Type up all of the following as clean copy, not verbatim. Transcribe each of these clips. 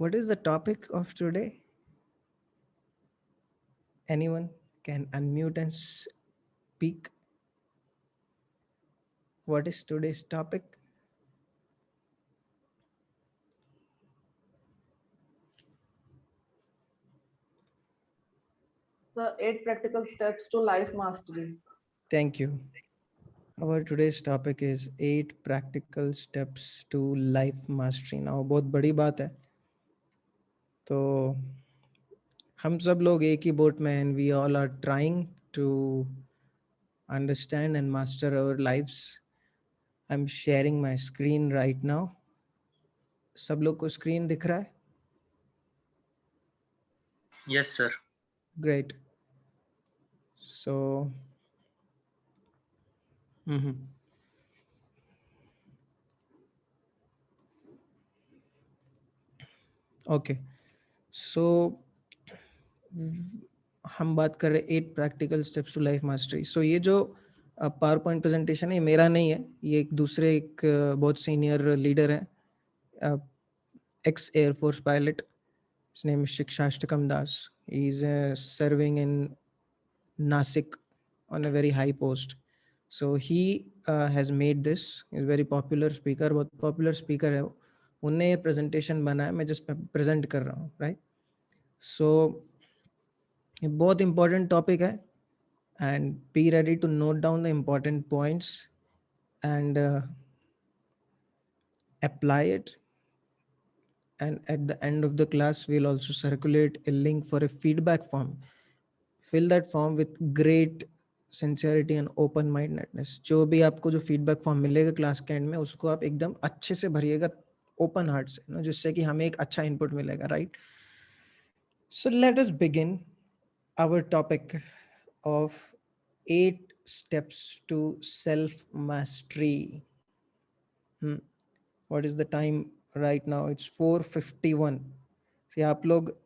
What is the topic of today? Anyone can unmute and speak. What is today's topic? The 8 practical steps to life mastery. Thank you. Our today's topic is 8 practical steps to life mastery. Now बहुत बड़ी बात है. तो हम सब लोग एक ही boat में हैं and we all are trying to understand and master our lives. I'm sharing my screen right now. सब लोग को screen दिख रहा है? Yes, sir. Great. So, mhm. Okay. So हम बात कर रहे 8 practical steps to life mastery. So ये जो पावर पॉइंट प्रेजेंटेशन है ये मेरा नहीं है, ये एक दूसरे एक बहुत सीनियर लीडर है, x air force pilot. His name is Shikshashtakam Das. He is serving in Nasik on a very high post. So he has made this. He's a very popular speaker. बहुत popular speaker है वो. उनने ये presentation बनाया, मैं just present कर रहा हूँ, right? So ये बहुत important topic है and be ready to note down the important points and apply it. And at the end of the class, we'll also circulate a link for a feedback form. Fill that form with great sincerity and open mindedness. जो भी आपको जो feedback form मिलेगा class के and में, उसको आप एकदम अच्छे से भरिएगा ओपन हार्ट से ना, जिससे कि हमें एक अच्छा इनपुट मिलेगा, right? So let us begin our topic of 8 steps to self mastery. What is the time right now? It's 4:51. See, आप लोग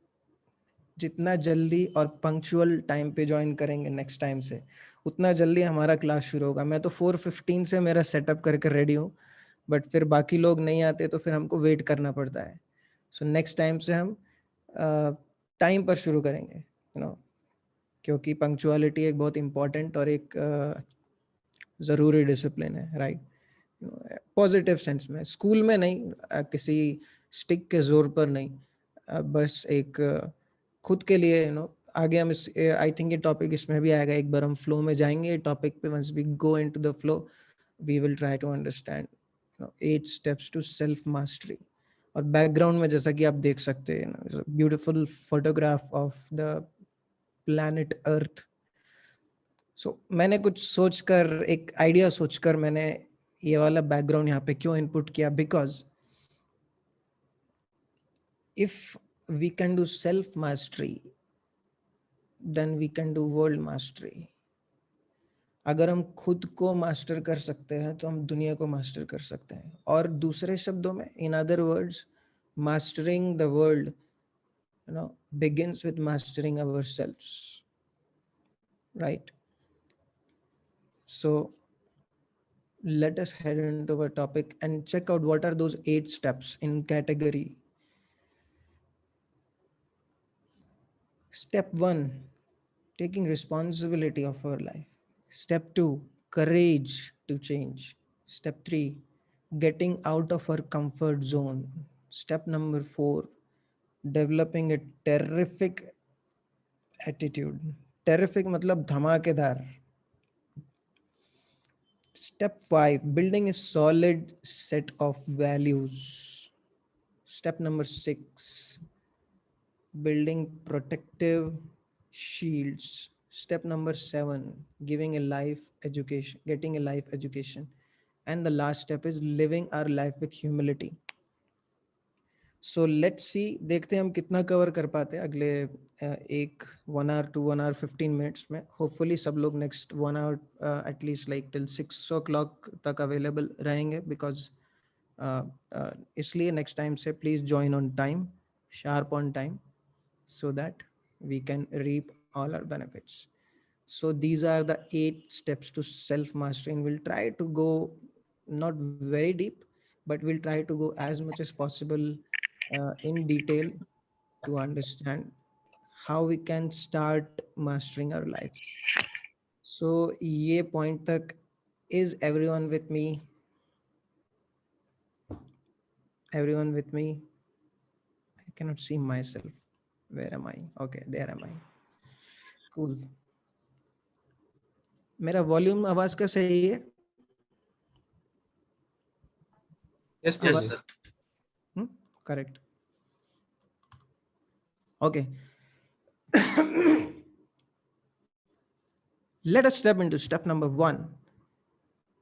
जितना जल्दी और पंक्चुअल टाइम पे ज्वाइन करेंगे नेक्स्ट टाइम से, उतना जल्दी हमारा क्लास शुरू होगा. मैं तो 4:15 से मेरा सेटअप करके रेडी हूँ, बट फिर बाकी लोग नहीं आते तो फिर हमको वेट करना पड़ता है. सो नेक्स्ट टाइम से हम टाइम पर शुरू करेंगे, क्योंकि पंक्चुअलिटी एक बहुत इम्पॉर्टेंट और एक ज़रूरी डिसिप्लिन है, राइट? पॉजिटिव सेंस में, स्कूल में नहीं, किसी स्टिक के जोर पर नहीं, बस एक खुद के लिए, आगे हम इस, आई थिंक ये टॉपिक इसमें भी आएगा. एक बार हम फ्लो में जाएंगे टॉपिक पे. Once we go into the flow, we will try to understand 8 steps to self mastery. और बैकग्राउंड में जैसा कि आप देख सकते हैं, beautiful photograph of the planet earth. So मैंने कुछ सोचकर, एक आइडिया सोचकर मैंने ये वाला बैकग्राउंड यहाँ पे क्यों इनपुट किया, because if we can do self mastery then we can do world mastery. अगर हम खुद को मास्टर कर सकते हैं तो हम दुनिया को मास्टर कर सकते हैं. और दूसरे शब्दों में, in other words, mastering the world begins with mastering ourselves, right? So let us head into our topic and check out what are those 8 steps in category. Step 1, taking responsibility of our life. Step 2, courage to change. Step 3, getting out of our comfort zone. Step number 4, developing a terrific attitude. Terrific मतलब धमाकेदार. Step 5, building a solid set of values. Step number 6, building protective shields. Step number 7, giving a life education, getting a life education. And the last step is living our life with humility. So let's see, देखते हैं हम कितना cover कर पाते हैं अगले एक 1 hour to 1 hour 15 minutes में. होपफुली सब लोग next 1 hour at least like till 6 o'clock तक अवेलेबल रहेंगे, बिकॉज इसलिए नेक्स्ट टाइम से please join on time, sharp on time, so that we can reap all our benefits. So these are the 8 steps to self mastery, and we'll try to go not very deep, but we'll try to go as much as possible in detail to understand how we can start mastering our lives. So ये point तक, is everyone with me? Everyone with me? I cannot see myself. Where am I? Okay, there am I. Cool. मेरा volume आवाज का सही है? Yes, आवाज Prabhu. Correct. Okay. Let us step into step number 1.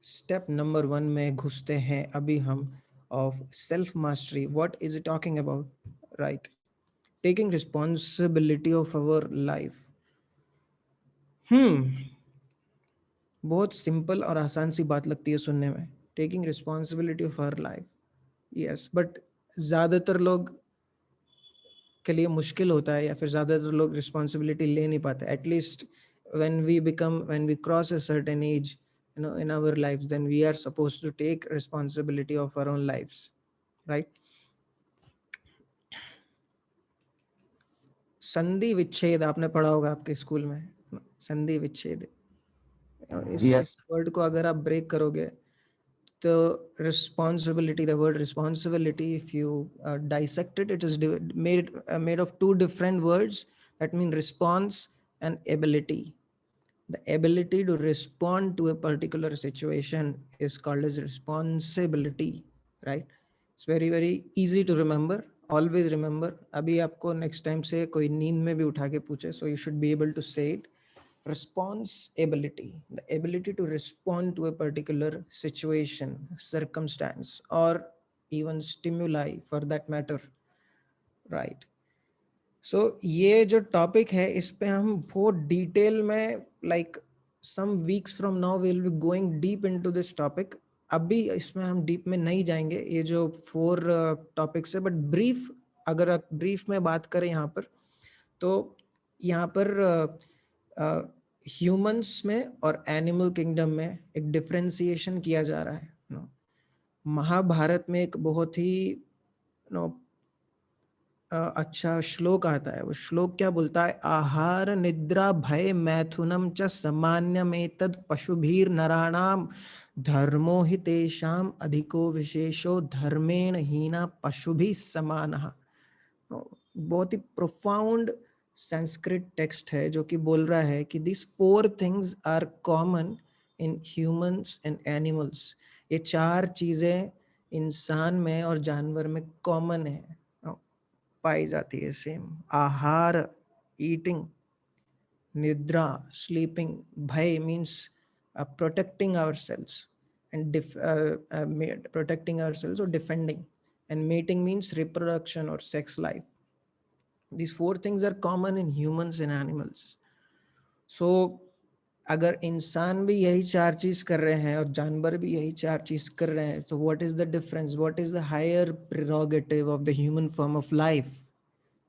Step number 1 में घुसते हैं अभी हम of self mastery. What is it talking about? Right. Taking responsibility of our life. बहुत सिंपल और आसान सी बात लगती है सुनने में. Taking responsibility of our life. Yes, but ज़्यादातर लोग के लिए मुश्किल होता है या फिर ज़्यादातर लोग रिस्पॉन्सिबिलिटी ले नहीं पाते. At least when we cross a certain age, in our lives, then we are supposed to take responsibility of our own lives, right? संधि विच्छेद आपने पढ़ा होगा आपके स्कूल में. संधि विच्छेद, इस वर्ड को अगर आप ब्रेक करोगे तो responsibility, the word responsibility, if you dissect it, it is made of two different words that mean response and ability. The ability to respond to a particular situation is called as responsibility, right? It's very very easy to remember. Always remember. अभी आपको next time से कोई नींद में भी उठा के पूछे, so you should be able to say it. Responsibility, the ability to respond to a particular situation, circumstance, or even stimuli for that matter, right? So ये जो टॉपिक है इस पे हम बहुत डिटेल में, like some weeks from now we'll be going deep into this topic. अभी इसमें हम डीप में नहीं जाएंगे, ये जो 4 टॉपिक्स है, बट ब्रीफ, अगर आप ब्रीफ में बात करें यहाँ पर, तो यहाँ पर ह्यूमंस में और एनिमल किंगडम में एक डिफरेंशिएशन किया जा रहा है. महाभारत में एक बहुत ही अच्छा श्लोक आता है. वो श्लोक क्या बोलता है? आहार निद्रा भय मैथुनम च सामान्यमेतद् पशुभिर नराणाम धर्मो हि तेषाम अधिको विशेषो धर्मेण हीना पशुभिः समानः. बहुत ही प्रोफाउंड संस्कृत टेक्स्ट है जो कि बोल रहा है कि this 4 things are common in humans and animals. ये 4 चीजें इंसान में और जानवर में कॉमन है, पाई जाती है सेम. आहार, ईटिंग, निद्रा, स्लीपिंग, भय means protecting ourselves and protecting ourselves or defending, and mating means reproduction or sex life. These 4 things are common in humans and animals. So अगर इंसान भी यही 4 चीज कर रहे हैं और जानवर भी यही 4 चीज कर रहे हैं, so what is the difference? What is the higher prerogative of the human form of life?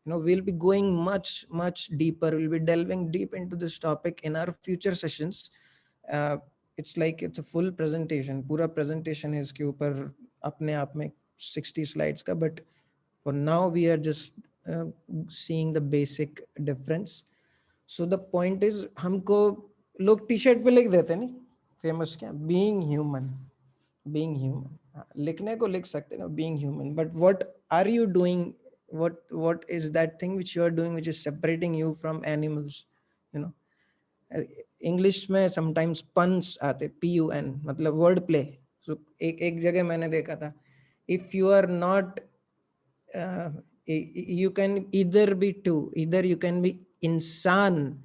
We'll be going much deeper. We'll be delving deep into this topic in our future sessions. It's like it's a full presentation. पूरा presentation है इसके ऊपर अपने आप में 60 slides का, but for now we are just seeing the basic difference. So the point is, हमको लोग टी-शर्ट पे लिख देते हैं नहीं, फेमस क्या, being human. लिखने को लिख सकते हैं ना, being human, but what are you doing? What is that thing which you are doing which is separating you from animals? English में समटाइम्स पन्स आते, PUN, मतलब वर्ड प्ले. सो एक जगह मैंने देखा था, if you are not, you can either be two, either you can be insan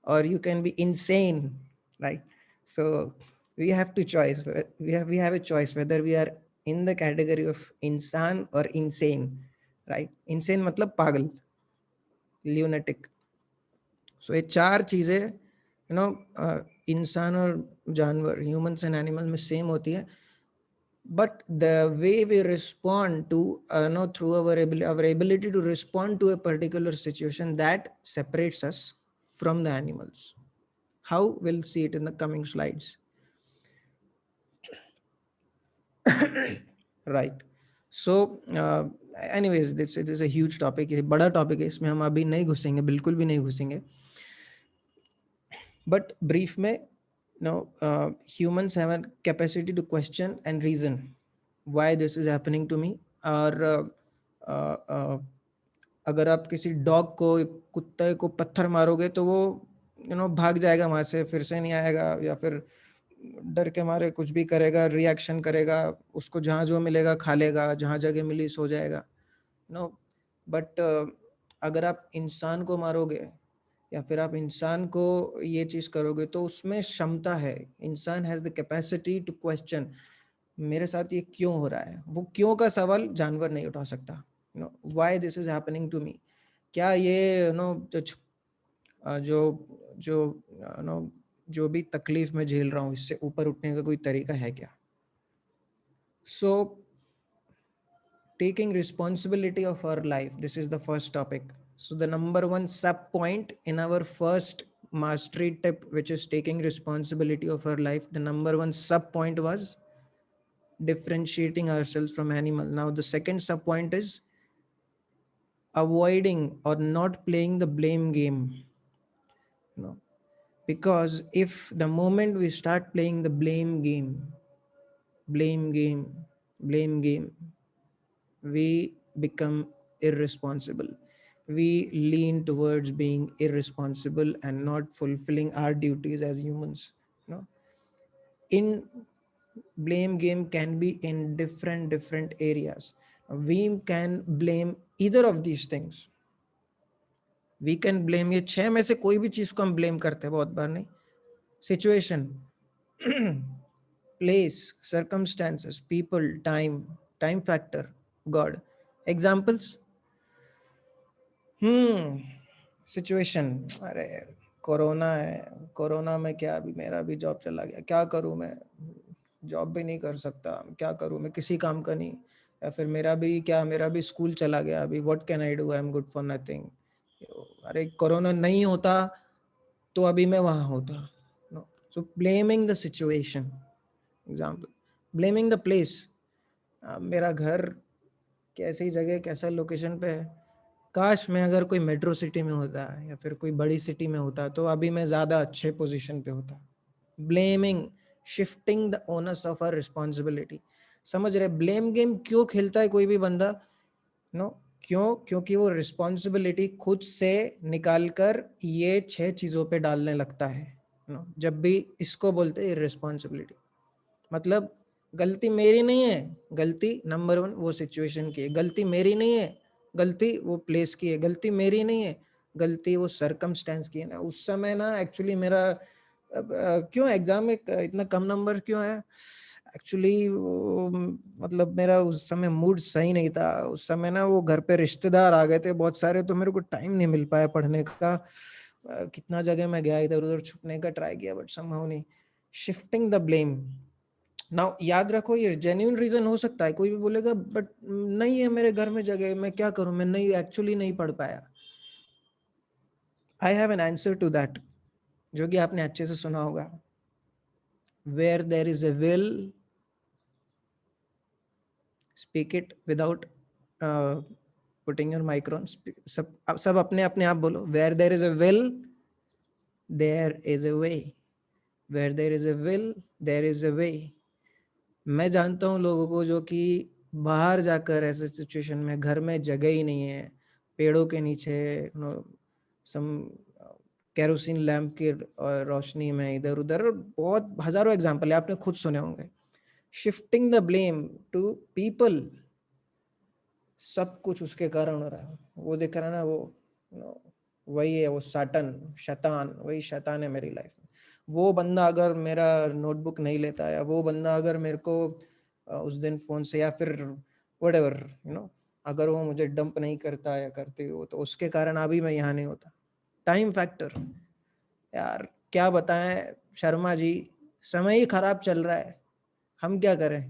or you can be insane, right? So we have to choice, we have a choice whether we are in the category of insan or insane, right? Insane मतलब पागल, lunatic. So ये 4 चीजें इंसान और जानवर, humans and animal में same होती है, but the way we respond to through our ability to respond to a particular situation, that separates us from the animals. How? We'll see it in the coming slides. Right. So anyways this is a huge topic, ये बड़ा topic है, इसमें हम अभी नहीं घुसेंगे, बिल्कुल भी नहीं घुसेंगे. बट ब्रीफ में, no, humans have a capacity to question and reason why this is happening to me. और अगर आप किसी डॉग को, कुत्ते को पत्थर मारोगे तो वो भाग जाएगा वहां से, फिर से नहीं आएगा, या फिर डर के मारे कुछ भी करेगा, रिएक्शन करेगा, उसको जहाँ जो मिलेगा खा लेगा, जहाँ जगह मिली सो जाएगा. नो, बट अगर आप इंसान को मारोगे या फिर आप इंसान को ये चीज करोगे तो उसमें क्षमता है. इंसान has the capacity to question, मेरे साथ ये क्यों हो रहा है. वो क्यों का सवाल जानवर नहीं उठा सकता. Why this is happening to me. क्या ये जो जो नो जो भी तकलीफ में झेल रहा हूँ, इससे ऊपर उठने का कोई तरीका है क्या. सो taking responsibility of our life, this is the first topic. So the number one sub point in our first mastery tip, which is taking responsibility of our life, the number one sub point was differentiating ourselves from animal. Now the second sub point is avoiding or not playing the blame game. Because if the moment we start playing the blame game, blame game, blame game, we become irresponsible. We lean towards being irresponsible and not fulfilling our duties as humans. In blame game can be in different areas. We can blame either of these things. We can blame, ये 6 में से कोई भी चीज को हम blame करते हैं, बहुत बार नहीं. Situation, place, circumstances, people, time factor, God. Examples? Situation, अरे कोरोना है, कोरोना में क्या, अभी मेरा भी जॉब चला गया, क्या करूं मैं, जॉब भी नहीं कर सकता, क्या करूं मैं, किसी काम का नहीं. या फिर मेरा भी स्कूल चला गया अभी, what can I do, I am good for nothing. अरे कोरोना नहीं होता तो अभी मैं वहां होता. So blaming the situation. Example, blaming the place. मेरा घर कैसी जगह, कैसा लोकेशन पे है, काश मैं अगर कोई मेट्रो सिटी में होता या फिर कोई बड़ी सिटी में होता तो अभी मैं ज़्यादा अच्छे पोजीशन पे होता. Blaming, shifting the owners of our responsibility. समझ रहे ब्लेम गेम क्यों खेलता है कोई भी बंदा. क्यों? क्योंकि वो रिस्पॉन्सिबिलिटी खुद से निकाल कर ये 6 चीज़ों पे डालने लगता है. जब भी इसको बोलते हैं रिस्पॉन्सिबिलिटी, मतलब गलती मेरी नहीं है, गलती नंबर 1 वो सिचुएशन की है, गलती मेरी नहीं है, गलती वो प्लेस की है, गलती मेरी नहीं है, गलती वो सर्कमस्टेंस की है. ना उस समय ना एक्चुअली मेरा क्यों एग्जाम में इतना कम नंबर क्यों है, एक्चुअली मतलब मेरा उस समय मूड सही नहीं था. उस समय ना वो घर पे रिश्तेदार आ गए थे बहुत सारे, तो मेरे को टाइम नहीं मिल पाया पढ़ने का. कितना जगह मैं गया, इधर उधर छुपने का ट्राई किया, बट समहाउ नहीं. Shifting the blame. नाउ याद रखो, ये जेन्युइन रीजन हो सकता है. कोई भी बोलेगा बट नहीं है मेरे घर में जगह, मैं क्या करूं, मैं नहीं एक्चुअली नहीं पढ़ पाया. I have an answer to that, जो कि आपने अच्छे से सुना होगा. Where there is a will, speak it without putting your mic on. सब अपने अपने आप बोलो. Where there is a will, there is a way. Where there is a will, there is a way. मैं जानता हूँ लोगों को जो कि बाहर जाकर ऐसे सिचुएशन में, घर में जगह ही नहीं है, पेड़ों के नीचे, सम केरोसिन लैंप की रोशनी में इधर उधर, बहुत हजारों एग्जांपल है, आपने खुद सुने होंगे. Shifting the blame to people, सब कुछ उसके कारण हो रहा है. वो देख रहा है ना, वो वही है, वो शैतान, वही शैतान है मेरी लाइफ में. वो बंदा अगर मेरा नोटबुक नहीं लेता, या वो बंदा अगर मेरे को उस दिन फोन से, या फिर व्हाटएवर अगर वो मुझे डंप नहीं करता या करती हो, तो उसके कारण अभी मैं यहाँ नहीं होता. टाइम फैक्टर, यार क्या बताएं शर्मा जी, समय ही खराब चल रहा है, हम क्या करें.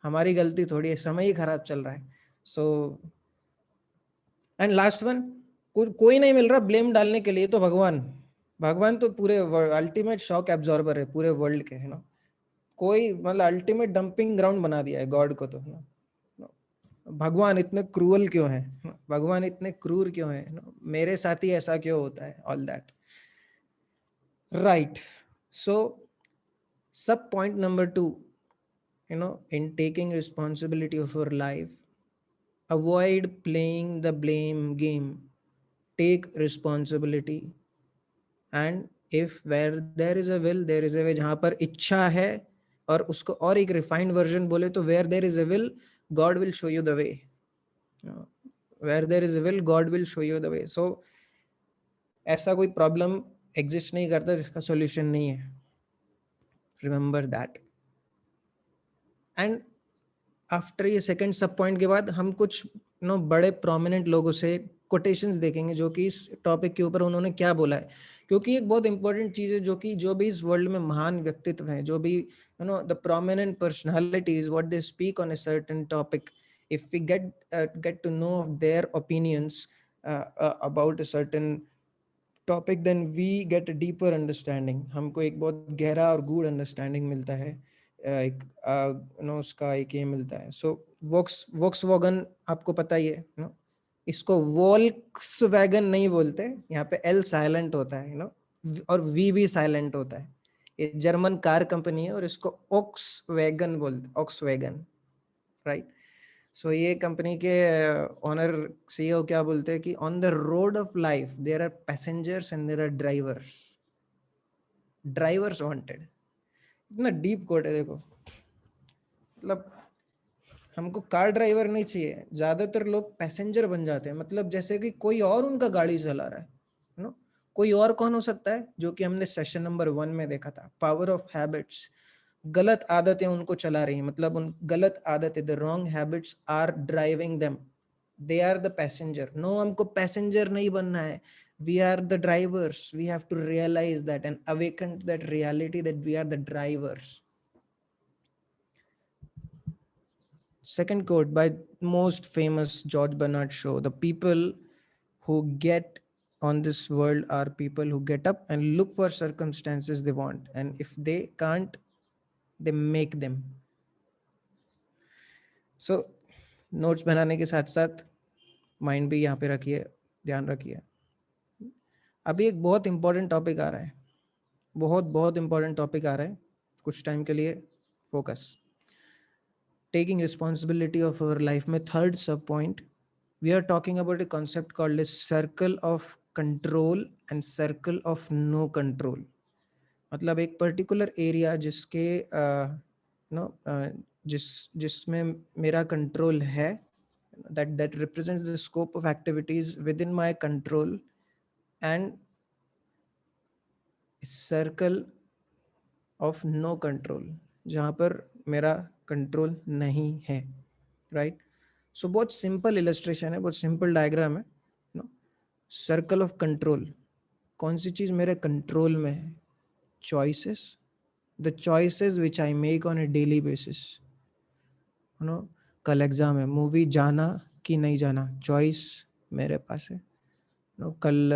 हमारी गलती थोड़ी है, समय ही खराब चल रहा है. सो एंड लास्ट वन, कोई नहीं मिल रहा ब्लेम डालने के लिए, तो भगवान तो पूरे अल्टीमेट शॉक एब्जॉर्बर है पूरे वर्ल्ड के, कोई मतलब अल्टीमेट डंपिंग ग्राउंड बना दिया है गॉड को. तो भगवान इतने क्रूअल क्यों है, भगवान इतने क्रूर क्यों है, मेरे साथ ही ऐसा क्यों होता है, ऑल दैट, राइट. सो सब point number 2, in taking responsibility of your life, avoid playing the blame game, take responsibility. And if where there is a will there is a way, जहां पर इच्छा है, और उसको और एक रिफाइंड वर्जन बोले तो where there is a will God will show you the way, where there is a will God will show you the way. So ऐसा कोई प्रॉब्लम एग्जिस्ट नहीं करता जिसका सॉल्यूशन नहीं है, रिमेंबर दैट. एंड आफ्टर ये सेकंड सब point के बाद हम कुछ बड़े प्रोमिनेंट लोगों से कोटेशंस देखेंगे जो कि इस टॉपिक के ऊपर उन्होंने क्या बोला है, क्योंकि एक बहुत इंपॉर्टेंट चीज है जो भी इस वर्ल्ड में महान व्यक्तित्व हैं, जो भी the prominent personalities what they speak on a certain topic, if we get to know of their opinions about a certain topic, then we get a deeper understanding. हमको एक बहुत गहरा और गूढ़ अंडरस्टैंडिंग मिलता है, एक उसका एक ये मिलता है. सो वॉक्सवैगन आपको पता ही है, इसको वॉल्क्सवैगन नहीं बोलते, यहाँ पे एल साइलेंट होता है, और वी भी साइलेंट होता है. ये जर्मन कार कंपनी है और इसको ऑक्सवैगन बोलते, ऑक्सवैगन, राइट. सो ये कंपनी के ओनर सीईओ क्या बोलते हैं कि on the road of life there are passengers and there are drivers, drivers wanted. इतना डीप कोट है, देखो, मतलब हमको कार ड्राइवर नहीं चाहिए, ज्यादातर लोग पैसेंजर बन जाते हैं, मतलब जैसे कि कोई और उनका गाड़ी चला रहा है, नो. कोई और कौन हो सकता है, जो कि हमने सेशन नंबर 1 में देखा था, पावर ऑफ हैबिट्स. गलत आदतें उनको चला रही हैं, मतलब उन गलत आदतें, the wrong habits are driving them, they are the passenger. No, हमको पैसेंजर नहीं बनना है, we are the drivers. We have to realize that and awaken to that reality that we are the drivers. Second quote by most famous George Bernard Shaw: the people who get on this world are people who get up and look for circumstances they want, and if they can't, they make them. So notes बनाने के साथ साथ mind भी यहाँ पे रखिए, ध्यान रखिए. अभी एक बहुत इंपॉर्टेंट टॉपिक आ रहा है, बहुत बहुत इंपॉर्टेंट टॉपिक आ रहा है, कुछ टाइम के लिए focus. Taking responsibility of our life में third sub point, we are talking about a concept called a circle of control and circle of no control. मतलब एक पर्टिकुलर एरिया जिसके जिसमें मेरा कंट्रोल है, that represents the scope of activities within my control, and circle of no control जहाँ पर मेरा control नहीं है, राइट. सो बहुत सिंपल इलस्ट्रेशन है, बहुत सिंपल डायग्राम है. सर्कल ऑफ कंट्रोल, कौन सी चीज़ मेरे कंट्रोल में है? Choices, the choices which I make on A daily basis. कल एग्जाम है, मूवी जाना कि नहीं जाना, चॉइस मेरे पास है. कल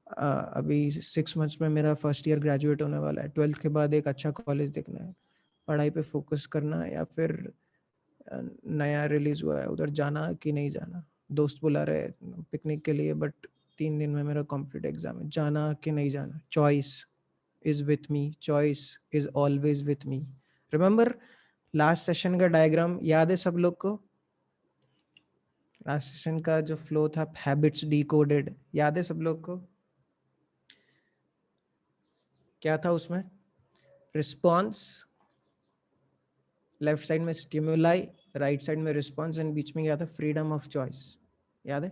अभी 6 मंथ्स में मेरा फर्स्ट ईयर ग्रेजुएट होने वाला है, 12th के बाद एक अच्छा कॉलेज देखना है, पढ़ाई पे फोकस करना है, या फिर नया रिलीज हुआ है उधर जाना कि नहीं जाना. दोस्त बुला रहे पिकनिक के लिए, बट 3 दिन में मेरा कॉम्पिटेटिव एग्जाम है, जाना कि नहीं जाना. Choice is with me, choice is always with me. Remember last session का डायग्राम याद है सब लोग को? लास्ट सेशन का जो फ्लो था, हैबिट्स डिकोडेड, याद है सब लोग को? क्या था उसमें? रिस्पॉन्स, लेफ्ट साइड में स्टिमुलाई, राइट साइड में रिस्पॉन्स, एंड बीच में क्या था? Freedom of choice. याद है?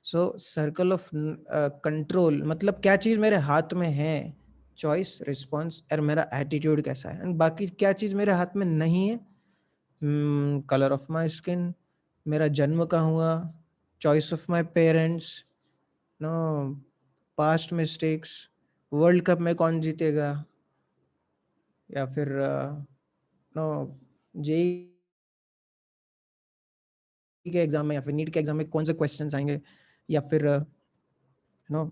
सो सर्कल ऑफ कंट्रोल मतलब क्या चीज मेरे हाथ में है? चॉइस, रिस्पॉन्स, और मेरा एटीट्यूड कैसा है. एंड बाकी क्या चीज मेरे हाथ में नहीं है? कलर ऑफ माई स्किन, मेरा जन्म कहाँ हुआ, choice of my parents, no, past mistakes, world cup में कौन जीतेगा, या फिर नो जेई के एग्जाम में या फिर नीट के एग्जाम में कौन से क्वेश्चंस आएंगे, या फिर नो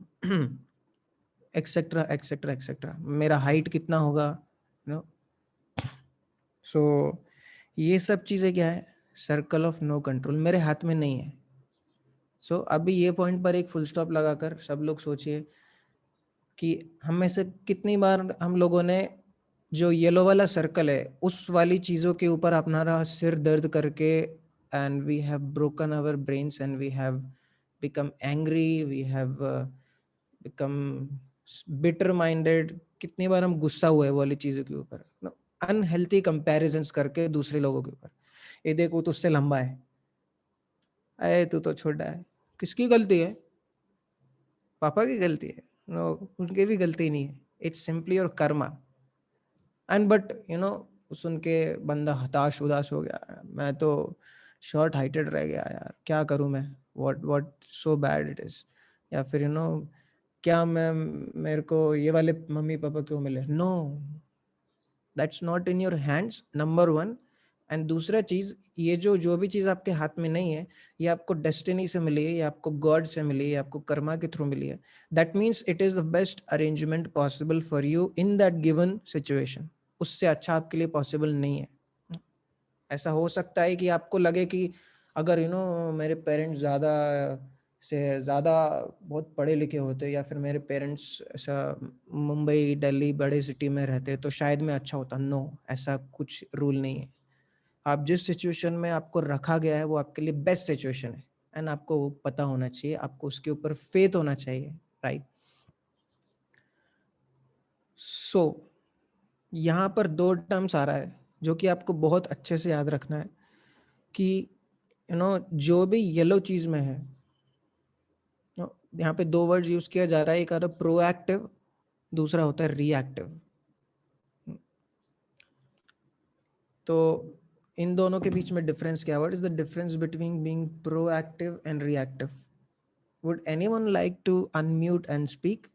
एक्सेट्रा एक्सेट्रा एक्सेट्रा, मेरा हाइट कितना होगा, नो. सो ये सब चीज़ें क्या है? सर्कल ऑफ नो कंट्रोल, मेरे हाथ में नहीं है. सो अभी ये पॉइंट पर एक फुल स्टॉप लगाकर सब लोग सोचिए कि हम में से कितनी बार हम लोगों ने जो येलो वाला सर्कल है उस वाली चीज़ों के ऊपर अपना सिर दर्द करके, and we have broken our brains and we have become angry, we have become bitter minded. कितनी बार हम गुस्सा हुए वो वाली चीज़ों के ऊपर, अनहेल्थी कंपैरिजंस करके दूसरे लोगों के ऊपर. ये देखो तो उससे लंबा है, अरे तू तो छोटा है. किसकी गलती है? पापा की गलती है? नो, उनकी भी गलती नहीं है. It's simply your karma. And but सुन के बंदा हताश उदास हो गया, मैं तो शॉर्ट हाइटेड रह गया यार, क्या करूं मैं, what so bad it is. या फिर क्या मैं, मेरे को ये वाले मम्मी पापा क्यों मिले? No, that's not in your hands, number one. And दूसरा चीज, ये जो जो भी चीज आपके हाथ में नहीं है, ये आपको डेस्टिनी से मिली है, ये आपको गॉड से मिली है, ये आपको कर्मा के थ्रू मिली है. That means it is the best arrangement possible for you in that given situation. उससे अच्छा आपके लिए पॉसिबल नहीं है. ऐसा हो सकता है कि आपको लगे कि अगर मेरे पेरेंट्स ज़्यादा से ज़्यादा बहुत पढ़े लिखे होते, या फिर मेरे पेरेंट्स ऐसा मुंबई दिल्ली बड़े सिटी में रहते तो शायद मैं अच्छा होता. नो, ऐसा कुछ रूल नहीं है. आप जिस सिचुएशन में आपको रखा गया है वो आपके लिए बेस्ट सिचुएशन है, एंड आपको वो पता होना चाहिए, आपको उसके ऊपर फेथ होना चाहिए, राइट. सो यहाँ पर दो टर्म्स आ रहा है जो कि आपको बहुत अच्छे से याद रखना है कि जो भी येलो चीज में है, यहाँ पे दो वर्ड यूज किया जा रहा है. एक आ रहा है प्रोएक्टिव, दूसरा होता है रिएक्टिव. तो इन दोनों के बीच में डिफरेंस क्या? What is the difference between being proactive and reactive? Would anyone like to unmute and speak?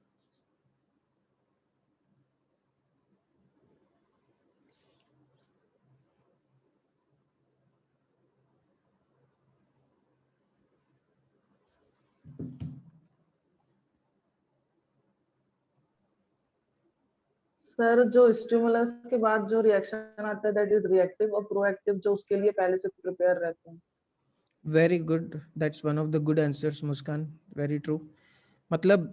Sir, जो स्टिमुलस के बाद जो रिएक्शन आता है दैट इज रिएक्टिव, और प्रोएक्टिव जो उसके लिए पहले से प्रिपेयर रहते हैं. Very good, that's one of the good answers Muskaan, very true. मतलब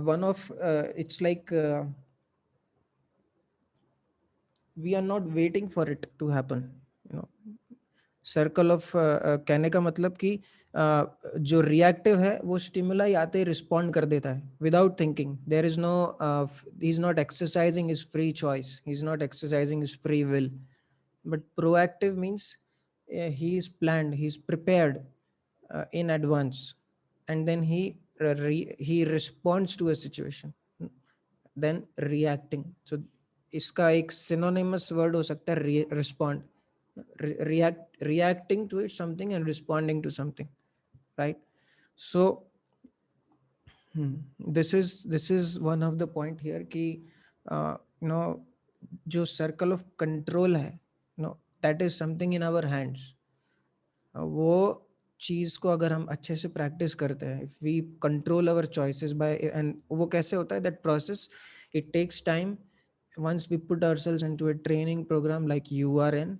one of it's like we are not waiting for it to happen. Circle of कहने का मतलब कि जो रिएक्टिव है वो स्टिमुलाई आते ही रिस्पॉन्ड कर देता है without thinking. There is no, he is not exercising his free choice, he is not exercising his free will. But proactive means he is planned, he is prepared in advance, and then he responds to a situation, then reacting. So इसका एक synonymous word हो सकता है respond. Reacting to it something and responding to something, right? So this is one of the point here कि जो circle of control है, that is something in our hands. वो चीज़ को अगर हम अच्छे से प्रैक्टिस करते हैं, if we control our choices by, and वो कैसे होता है that process? It takes time. once we put ourselves into a training program like you are in,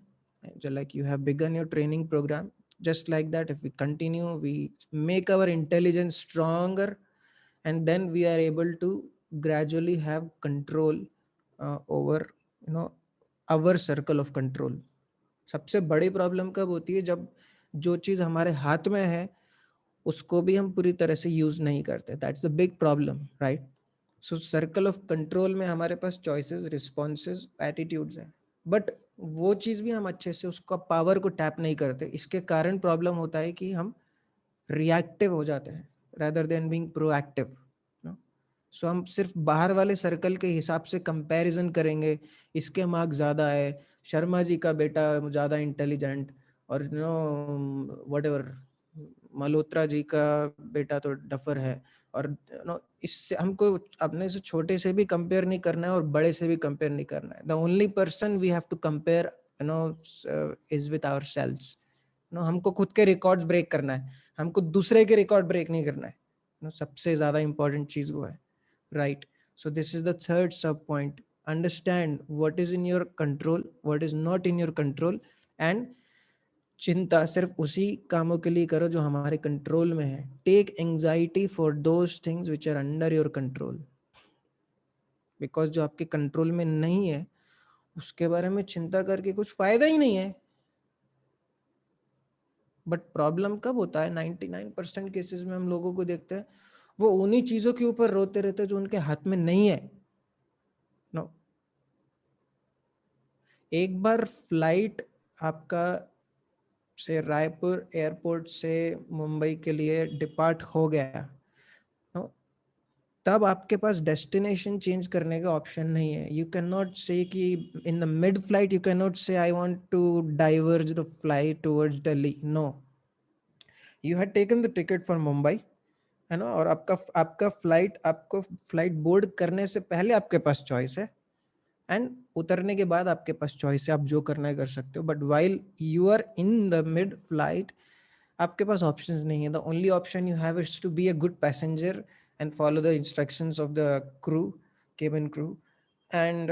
like you have begun your training program, just like that, if we continue, we make our intelligence stronger, and then we are able to gradually have control over our circle of control. सबसे बड़ी problem कब होती है? जब जो चीज़ हमारे हाथ में है उसको भी हम पूरी तरह से यूज नहीं करते. That's the big problem, right? So circle of control में हमारे पास चॉइसेस, रिस्पॉन्सेज, एटीट्यूड्स हैं, बट वो चीज़ भी हम अच्छे से उसका पावर को टैप नहीं करते. इसके कारण प्रॉब्लम होता है कि हम रिएक्टिव हो जाते हैं rather than being proactive. सो हम सिर्फ बाहर वाले सर्कल के हिसाब से कंपैरिजन करेंगे, इसके मार्क्स ज़्यादा है, शर्मा जी का बेटा ज़्यादा इंटेलिजेंट, और व्हाटएवर मल्होत्रा जी का बेटा तो डफर है. और इससे हमको अपने से छोटे से भी कंपेयर नहीं करना है और बड़े से भी कंपेयर नहीं करना है. The only person we have to compare is with our selves. हमको खुद के रिकॉर्ड्स ब्रेक करना है, हमको दूसरे के रिकॉर्ड ब्रेक नहीं करना है. सबसे ज़्यादा इंपॉर्टेंट चीज़ वो है, right? So this is the third sub point. Understand what is in your control, what is not in your control, and चिंता सिर्फ उसी कामों के लिए करो जो हमारे कंट्रोल में है. Take anxiety for those things which are under your control. Because जो आपके कंट्रोल में नहीं है उसके बारे में चिंता करके कुछ फायदा ही नहीं है. बट प्रॉब्लम कब होता है? 99% केसेस में हम लोगों को देखते हैं वो उन्हीं चीजों के ऊपर रोते रहते हैं जो उनके हाथ में नहीं है. नो. एक बार फ्लाइट आपका से रायपुर एयरपोर्ट से मुंबई के लिए डिपार्ट हो गया, नो, तब आपके पास डेस्टिनेशन चेंज करने का ऑप्शन नहीं है. यू कैन नॉट से कि in the mid flight you can not say I want to diverge the flight towards Delhi. No, you had taken the ticket for Mumbai, है ना, और आपको फ्लाइट बोर्ड करने से पहले आपके पास चॉइस है एंड उतरने के बाद आपके पास चॉइस है, आप जो करना है कर सकते हो. But while you are in the mid flight आपके पास ऑप्शंस नहीं है. The only option you have is to be a good passenger and follow the instructions of the crew, cabin crew, and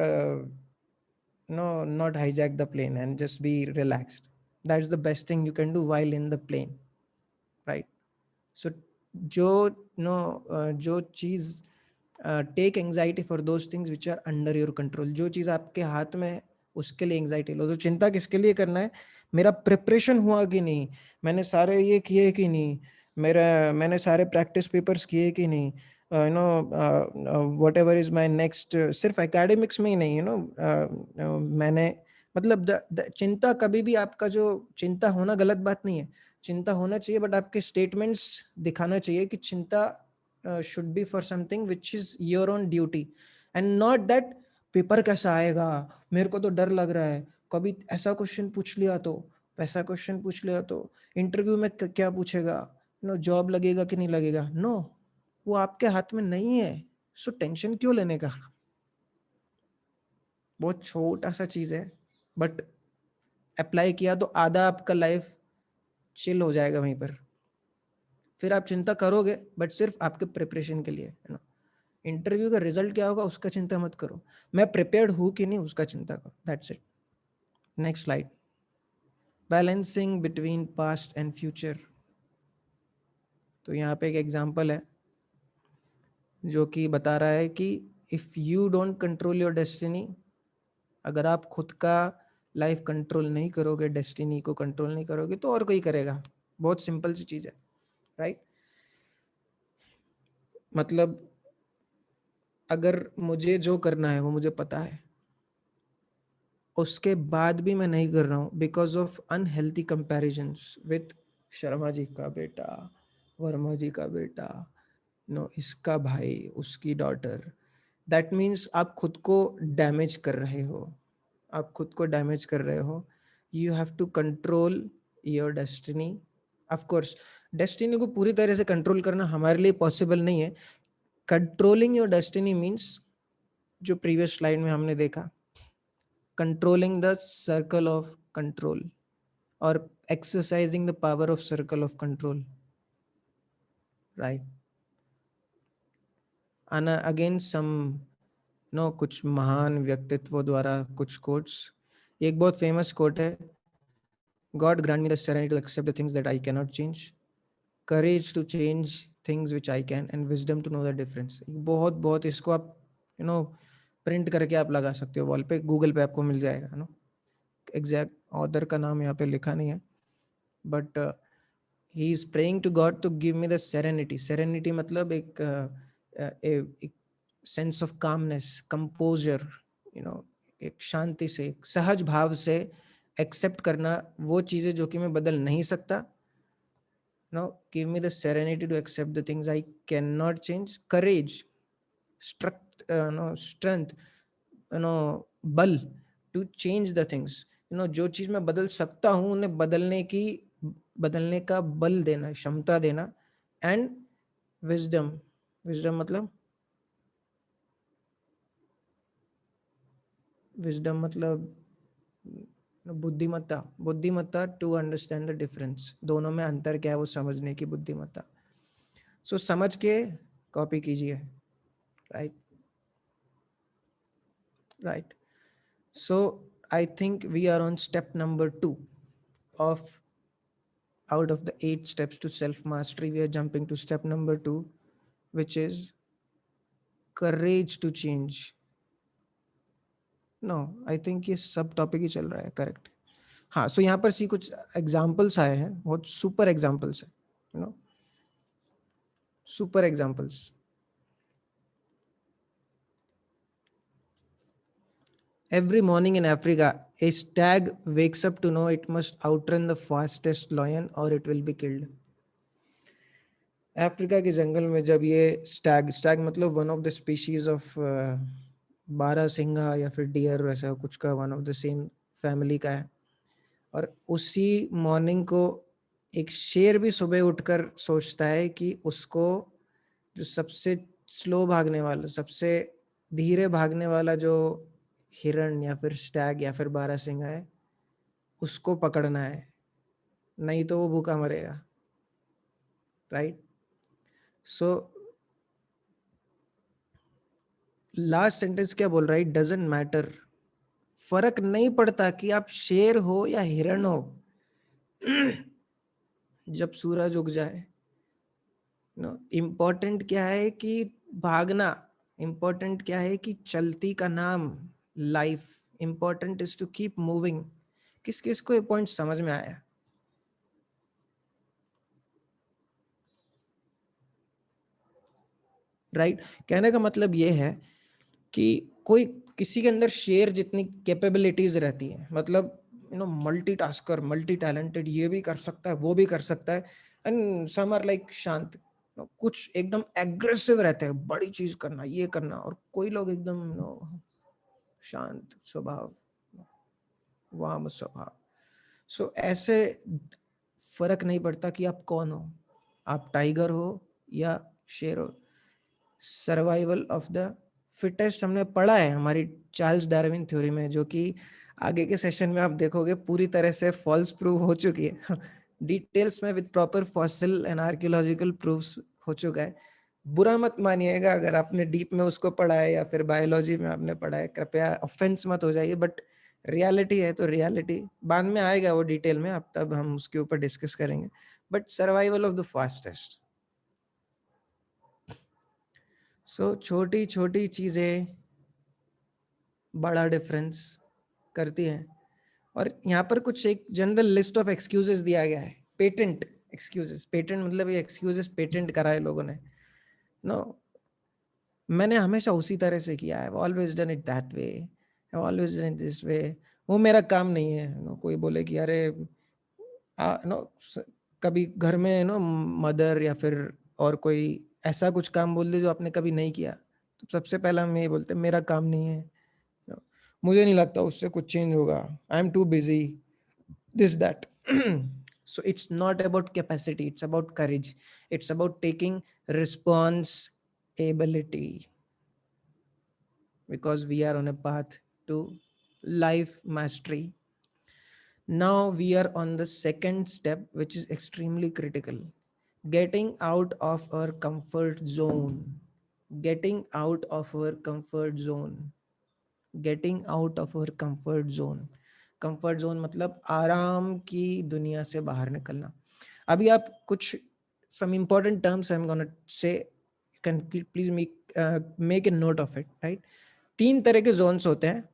no, not hijack the plane and just be relaxed. That's the best thing you can do while in the plane, right? So जो no जो चीज़ take anxiety for those things which are under your control. जो चीज़ आपके हाथ में है उसके लिए एंजाइटी लो. तो चिंता किसके लिए करना है? मेरा प्रिपरेशन हुआ कि नहीं, मैंने सारे ये किए कि नहीं, मैंने सारे प्रैक्टिस पेपर्स किए कि नहीं, you know what ever is my next. सिर्फ एकेडमिक्स में ही नहीं, यू नो मैंने मतलब चिंता कभी भी आपका जो चिंता होना गलत बात नहीं है, चिंता होना चाहिए, बट आपके स्टेटमेंट्स दिखाना चाहिए कि चिंता should be for something which is your own duty and not that paper कैसा आएगा, मेरे को तो डर लग रहा है, कभी ऐसा क्वेश्चन पूछ लिया तो, वैसा क्वेश्चन पूछ लिया तो, इंटरव्यू में क्या पूछेगा, नो जॉब लगेगा कि नहीं लगेगा. नो, वो आपके हाथ में नहीं है. सो टेंशन क्यों लेने का? बहुत छोटा सा चीज है बट अप्लाई किया तो आधा आपका लाइफ चिल हो जाएगा वहीं पर. फिर आप चिंता करोगे बट सिर्फ आपके प्रिपरेशन के लिए, है ना. इंटरव्यू का रिजल्ट क्या होगा उसका चिंता मत करो, मैं प्रिपेयर्ड हूँ कि नहीं उसका चिंता करो. That's it. Next slide. Balancing between past and future. तो यहाँ पे एक एग्जांपल है जो कि बता रहा है कि if you don't control your destiny, अगर आप खुद का लाइफ कंट्रोल नहीं करोगे, डेस्टिनी को कंट्रोल नहीं करोगे तो और कोई करेगा. बहुत सिंपल सी चीज है, राइट. मतलब अगर मुझे जो करना है वो मुझे पता है, उसके बाद भी मैं नहीं कर रहा हूँ because of unhealthy comparisons with Sharma ji का बेटा, वर्मा जी का बेटा, नो इसका भाई, उसकी डॉटर. दैट मीन्स आप खुद को डैमेज कर रहे हो, आप खुद को डैमेज कर रहे हो. You have to control your destiny. Of course destiny को पूरी तरह से कंट्रोल करना हमारे लिए पॉसिबल नहीं है. कंट्रोलिंग योर डेस्टिनी मीन्स जो प्रीवियस स्लाइड में हमने देखा, controlling the circle of control or exercising the power of circle of control, right. and again some no कुछ महान व्यक्तित्व द्वारा कुछ कोट्स. एक बहुत फेमस कोट है, God grant me the serenity to accept the things that I cannot change, courage to change things which I can, and wisdom to know the difference. बहुत बहुत इसको आप यू नो प्रिंट करके आप लगा सकते हो वॉल पे, गूगल पे आपको मिल जाएगा नो. एग्जैक्ट ऑथर का नाम यहाँ पे लिखा नहीं है but he is praying to God to give me the serenity. Serenity मतलब एक sense of calmness, composure, you know एक शांति से, एक सहज भाव से एक्सेप्ट करना वो चीज़ें जो कि मैं बदल नहीं सकता. No give me the serenity to accept the things I can not change. Courage, strength, बल टू चेंज द थिंग्स, जो चीज मैं बदल सकता हूँ उन्हें बदलने का बल देना, क्षमता देना. एंड विजडम, विजडम मतलब बुद्धिमत्ता, बुद्धिमत्ता टू अंडरस्टैंड द डिफरेंस. दोनों में अंतर क्या है वो समझने की बुद्धिमत्ता. सो समझ के कॉपी कीजिए, right. Right. So I think we are on step number 2 of out of the 8 steps to self mastery, we are jumping to step number 2, which is courage to change. No I think ये सब topic ही चल रहा है, correct. हाँ, सो यहाँ पर सी कुछ examples आए हैं, बहुत सुपर एग्जाम्पल्स है, you know, super examples. Every morning in Africa, a stag wakes up to know it must outrun the fastest lion or it will be killed. Africa के जंगल में जब ये स्टैग मतलब वन ऑफ द स्पीशीज ऑफ बारहसिंगा या फिर डियर वैसा कुछ का, one of the same family का है. और उसी मॉर्निंग को एक शेर भी सुबह उठकर सोचता है कि उसको जो सबसे स्लो भागने वाला, सबसे धीरे भागने वाला जो हिरण या फिर स्टैग या फिर बारहसिंगा है, उसको पकड़ना है, नहीं तो वो भूखा मरेगा. राइट. सो लास्ट सेंटेंस क्या बोल रहा है? डजंट मैटर, फर्क नहीं पड़ता कि आप शेर हो या हिरण हो, जब सूरज उग जाए. नो, इम्पोर्टेंट क्या है कि भागना, इम्पोर्टेंट क्या है कि चलती का नाम life, important is to keep moving. किस किस को ये पॉइंट समझ में आया? राइट. कहने का मतलब ये है कि कोई किसी के अंदर शेर जितनी कैपेबिलिटीज रहती है, मतलब you know multitasker, multi talented, ये भी कर सकता है वो भी कर सकता है. एंड सम आर लाइक शांत, कुछ एकदम एग्रेसिव रहते हैं, बड़ी चीज करना, ये करना. और कोई लोग एकदम शांत स्वभाव, वाम स्वभाव. सो ऐसे फर्क नहीं पड़ता कि आप कौन हो, आप टाइगर हो या शेर हो. सर्वाइवल ऑफ द फिटेस्ट हमने पढ़ा है हमारी चार्ल्स डार्विन थ्योरी में, जो कि आगे के सेशन में आप देखोगे पूरी तरह से फॉल्स प्रूव हो चुकी है. डिटेल्स में with proper fossil and archaeological proofs हो चुका है. बुरा मत मानिएगा अगर आपने डीप में उसको पढ़ा है या फिर बायोलॉजी में आपने पढ़ा है, कृपया ऑफेंस मत हो जाइए. बट रियलिटी है तो रियलिटी, बाद में आएगा वो डिटेल में, अब तब हम उसके ऊपर डिस्कस करेंगे. But survival of the fastest. So छोटी छोटी चीजें बड़ा डिफरेंस करती हैं. और यहाँ पर कुछ एक जनरल लिस्ट ऑफ एक्सक्यूजेस दिया गया है. पेटेंट एक्सक्यूजेस, पेटेंट मतलब ये एक्सक्यूजेस पेटेंट कराए लोगों ने. नो, मैंने हमेशा उसी तरह से किया है, always done it that way, always done it this way, वो मेरा काम नहीं है. नो, कोई बोले कि अरे नो, कभी घर में नो मदर या फिर और कोई ऐसा कुछ काम बोल दे जो आपने कभी नहीं किया, तो सबसे पहला हम यही बोलते मेरा काम नहीं है, मुझे नहीं लगता उससे कुछ चेंज होगा, I am too busy, this that. So it's not about capacity, it's about courage, it's about taking responsibility, because we are on a path to life mastery. Now we are on the second step, which is extremely critical: getting out of our comfort zone. Getting out of our comfort zone. Getting out of our comfort zone. Comfort zone मतलब आराम की दुनिया से बाहर निकलना. अभी आप कुछ some important terms I'm going to say, can please make a note of it, right? 3 तरह के zones होते हैं,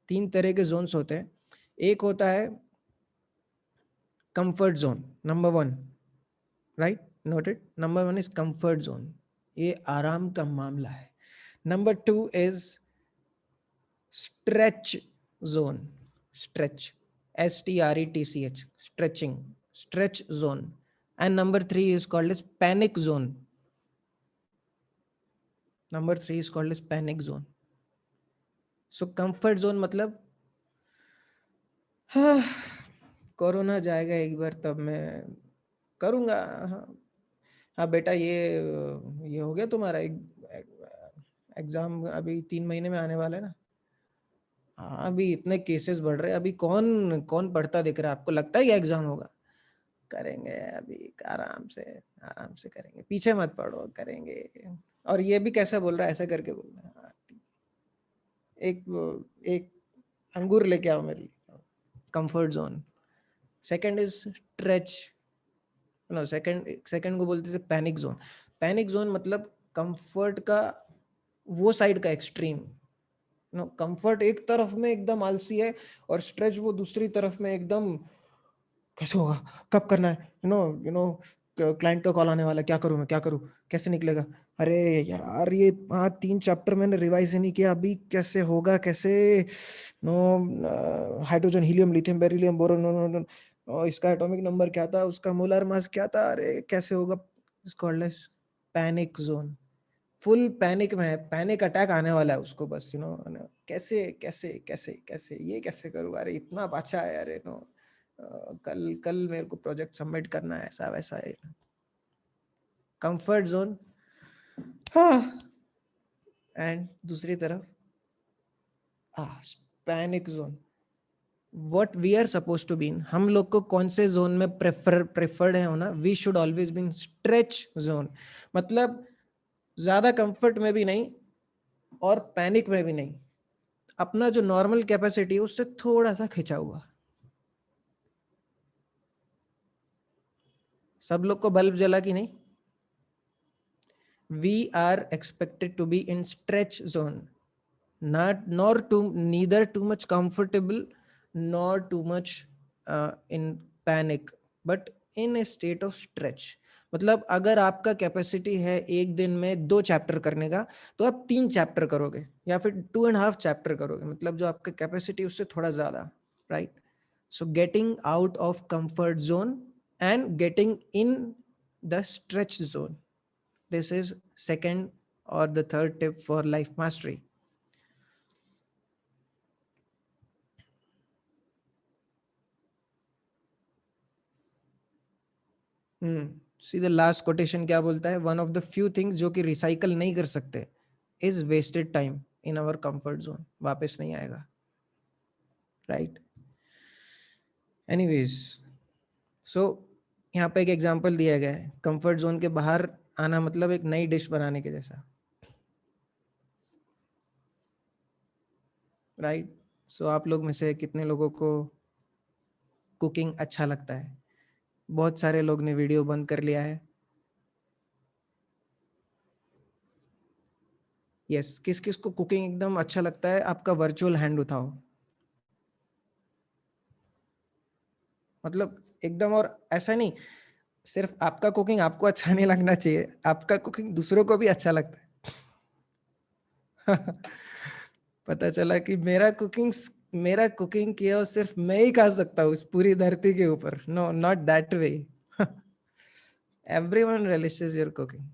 3 तरह के zones होते हैं. एक होता है comfort zone, number 1, right? Note it, number 1 is comfort zone, ये आराम का मामला है. Number 2 is stretch zone, stretch, STRETCH, stretching, stretch zone. And number 3 is called as panic zone. Number 3 is called as panic zone. So comfort zone मतलब हाँ, corona जाएगा एक बार तब मैं करूँगा. हाँ बेटा, ये हो गया तुम्हारा एग्जाम, अभी 3 महीने में आने वाला है ना. हाँ, अभी इतने केसेस बढ़ रहे हैं, अभी कौन कौन पढ़ता दिख रहा है आपको? लगता है कि एग्जाम होगा? करेंगे अभी, आराम से करेंगे, पीछे मत पड़ो, करेंगे. और ये भी कैसा बोल रहा है, ऐसा करके बोल रहा है. हाँ, एक अंगूर लेके आओ मेरे लिए. Comfort zone. Second is stretch no, second को बोलते थे पैनिक जोन. पैनिक जोन मतलब कंफर्ट का वो साइड का एक्सट्रीम. नो, कंफर्ट एक तरफ में एकदम आलसी है और स्ट्रेच वो दूसरी तरफ में एकदम कैसे होगा, कब करना है, यू नो क्लाइंट का कॉल आने वाला है, क्या करूं मैं, क्या करूं, कैसे निकलेगा, अरे यार ये 3 चैप्टर मैंने रिवाइज ही नहीं किया, अभी कैसे होगा, कैसे, no, hydrogen, helium, lithium, beryllium, boron, no no no, इसका एटॉमिक नंबर क्या था, उसका मोलर मास क्या था, अरे कैसे होगा. Called panic zone. Full panic में है, पैनिक अटैक आने वाला है उसको, बस कैसे कैसे कैसे कैसे ये कैसे करूँ, अरे इतना बचा है, अरे कल कल मेरे को प्रोजेक्ट सबमिट करना है, ऐसा वैसा है. Comfort zone. हाँ. एंड दूसरी तरफ panic zone. What we are suppose to be in, हम लोग को कौन से जोन में प्रेफर्ड है होना, we should always be in stretch zone. मतलब ज्यादा कंफर्ट में भी नहीं और पैनिक में भी नहीं, अपना जो नॉर्मल कैपेसिटी है उससे थोड़ा सा खिंचा हुआ. सब लोग को बल्ब जला कि नहीं. We are expected to be in stretch zone, not nor too neither too much comfortable nor too much in panic but in a state of stretch. मतलब अगर आपका कैपेसिटी है एक दिन में 2 चैप्टर करने का, तो आप 3 चैप्टर करोगे या फिर 2.5 चैप्टर करोगे, मतलब जो आपका कैपेसिटी उससे थोड़ा ज्यादा, right. So getting out of comfort zone and getting in the stretch zone, this is second और the third tip for life mastery. सीधे लास्ट कोटेशन क्या बोलता है, one of the few things जो कि रिसाइकल नहीं कर सकते is wasted time in our comfort zone. वापस नहीं आएगा, राइट. एनीवेज, सो यहाँ पे एक एग्जांपल दिया गया है, कंफर्ट जोन के बाहर आना मतलब एक नई डिश बनाने के जैसा, राइट. सो आप लोग में से कितने लोगों को कुकिंग अच्छा लगता है. बहुत सारे लोग ने वीडियो बंद कर लिया है. यस, किस किस को कुकिंग एकदम अच्छा लगता है, आपका वर्चुअल हैंड उठाओ. मतलब एकदम, और ऐसा नहीं सिर्फ आपका कुकिंग आपको अच्छा नहीं लगना चाहिए, आपका कुकिंग दूसरों को भी अच्छा लगता है. पता चला कि मेरा कुकिंग किया और सिर्फ मैं ही खा सकता हूँ इस पूरी धरती के ऊपर. No, not that way. Everyone relishes your cooking.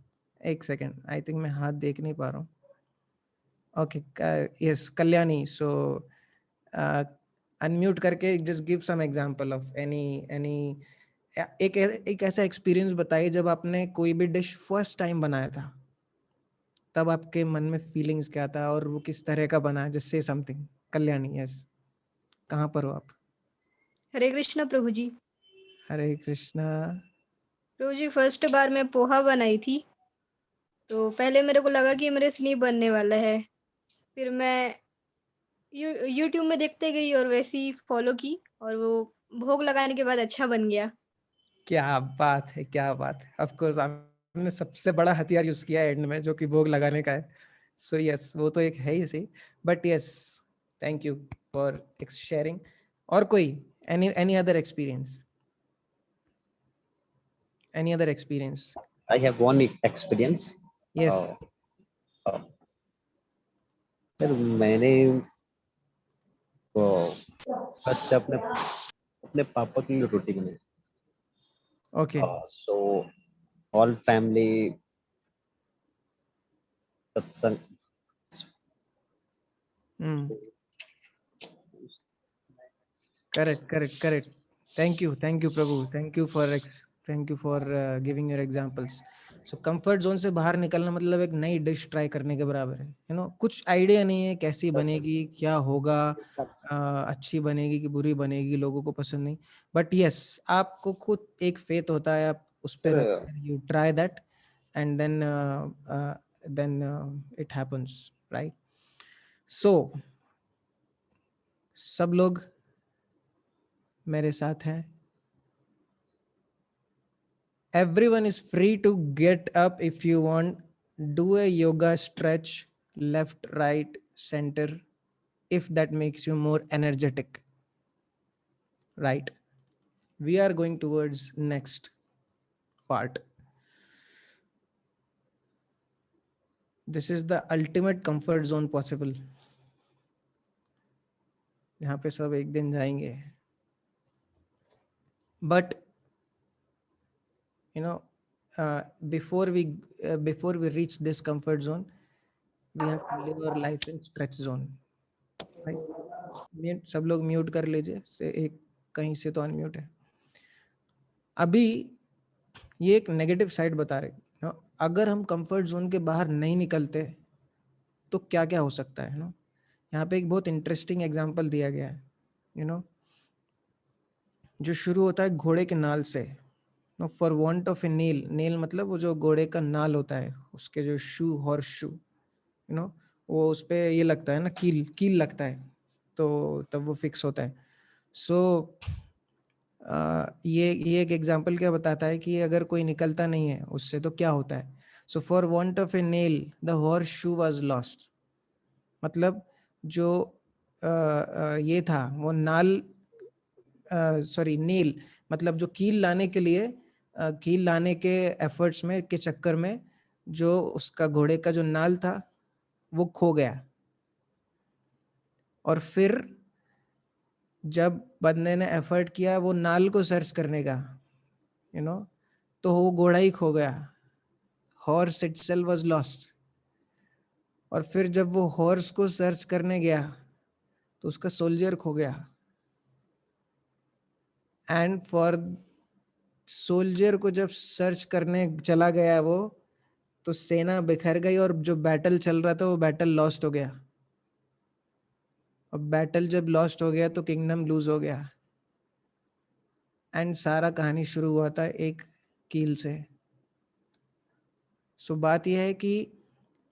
एक सेकेंड, आई थिंक मैं हाथ देख नहीं पा रहा हूँ. Okay, yes Kalyani. So unmute करके just give some example of any एक ऐसा एक्सपीरियंस बताइए जब आपने कोई भी डिश फर्स्ट टाइम बनाया था, तब आपके मन में फीलिंग्स क्या था और वो किस तरह का बना, just say something. Kalyani, yes, कहाँ पर हो आप. हरे कृष्ण प्रभु जी। हरे कृष्णा. प्रभु जी, फर्स्ट बार मैं पोहा बनाई थी, तो पहले मेरे को लगा कि मेरे से नहीं बनने वाला है। फिर मैं यूट्यूब में देखते गई और वैसे ही फॉलो की और वो भोग लगाने के बाद अच्छा बन गया। क्या बात है, क्या बात है. ऑफ कोर्स आपने सबसे बड़ा हथियार यूज किया है एंड में, जो कि भोग लगाने का है. सो यस, वो तो एक है ही सही. But yes, thank you for sharing. और कोई any other experience, any other experience. I have one experience. Yes. uh, sir मैंने फर्स्ट अपने अपने पापा के लिए रोटी बनाई. ओके. सो ऑल फैमिली सत्संग. Correct. Thank you Prabhu. Thank you for giving your examples. So comfort zone से बाहर निकलना मतलब एक नई डिश ट्राई करने के बराबर है. कुछ आइडिया नहीं है कैसी बनेगी, क्या होगा, अच्छी बनेगी कि बुरी बनेगी, लोगों को पसंद नहीं. बट यस, आपको खुद एक फेथ होता है, आप उस पर you try that and then it happens, right. So सब लोग मेरे साथ हैं. Everyone is free to get up if you want. Do a yoga stretch, left, right, center, if that makes you more energetic. Right? We are going towards next part. This is the ultimate comfort zone possible. यहाँ पे सब एक दिन जाएंगे. But you know, before we reach this comfort zone, we have to live our life in stretch zone. Right? Mute, सब लोग mute कर लीजिए. से एक कहीं से तो अनम्यूट है. अभी ये एक नेगेटिव साइड बता रहे. अगर हम कंफर्ट जोन के बाहर नहीं निकलते तो क्या क्या हो सकता है. यहाँ पे एक बहुत इंटरेस्टिंग एग्जांपल दिया गया है. जो शुरू होता है घोड़े के नाल से. फॉर वांट ऑफ ए नील. नील मतलब वो जो घोड़े का नाल होता है, उसके जो शू, हॉर्स शू, वो उस पे ये लगता है ना, कील लगता है, तो तब वो फिक्स होता है. सो ये एक एग्जांपल क्या बताता है कि अगर कोई निकलता नहीं है उससे तो क्या होता है. So for want of A nail the horse shoe was lost. मतलब जो ये था वो नाल, सॉरी नील, मतलब जो कील लाने के लिए, कील लाने के एफर्ट्स में के चक्कर में जो उसका घोड़े का जो नाल था वो खो गया. और फिर जब बंदे ने एफर्ट किया वो नाल को सर्च करने का, तो वो घोड़ा ही खो गया. Horse itself was lost. और फिर जब वो हॉर्स को सर्च करने गया तो उसका सोल्जर खो गया. एंड फॉर सोल्जर को जब सर्च करने चला गया वो, तो सेना बिखर गई और जो बैटल चल रहा था वो बैटल लॉस्ट हो गया. और बैटल जब लॉस्ट हो गया तो किंगडम लूज हो गया. एंड सारा कहानी शुरू हुआ था एक कील से. सो बात यह है कि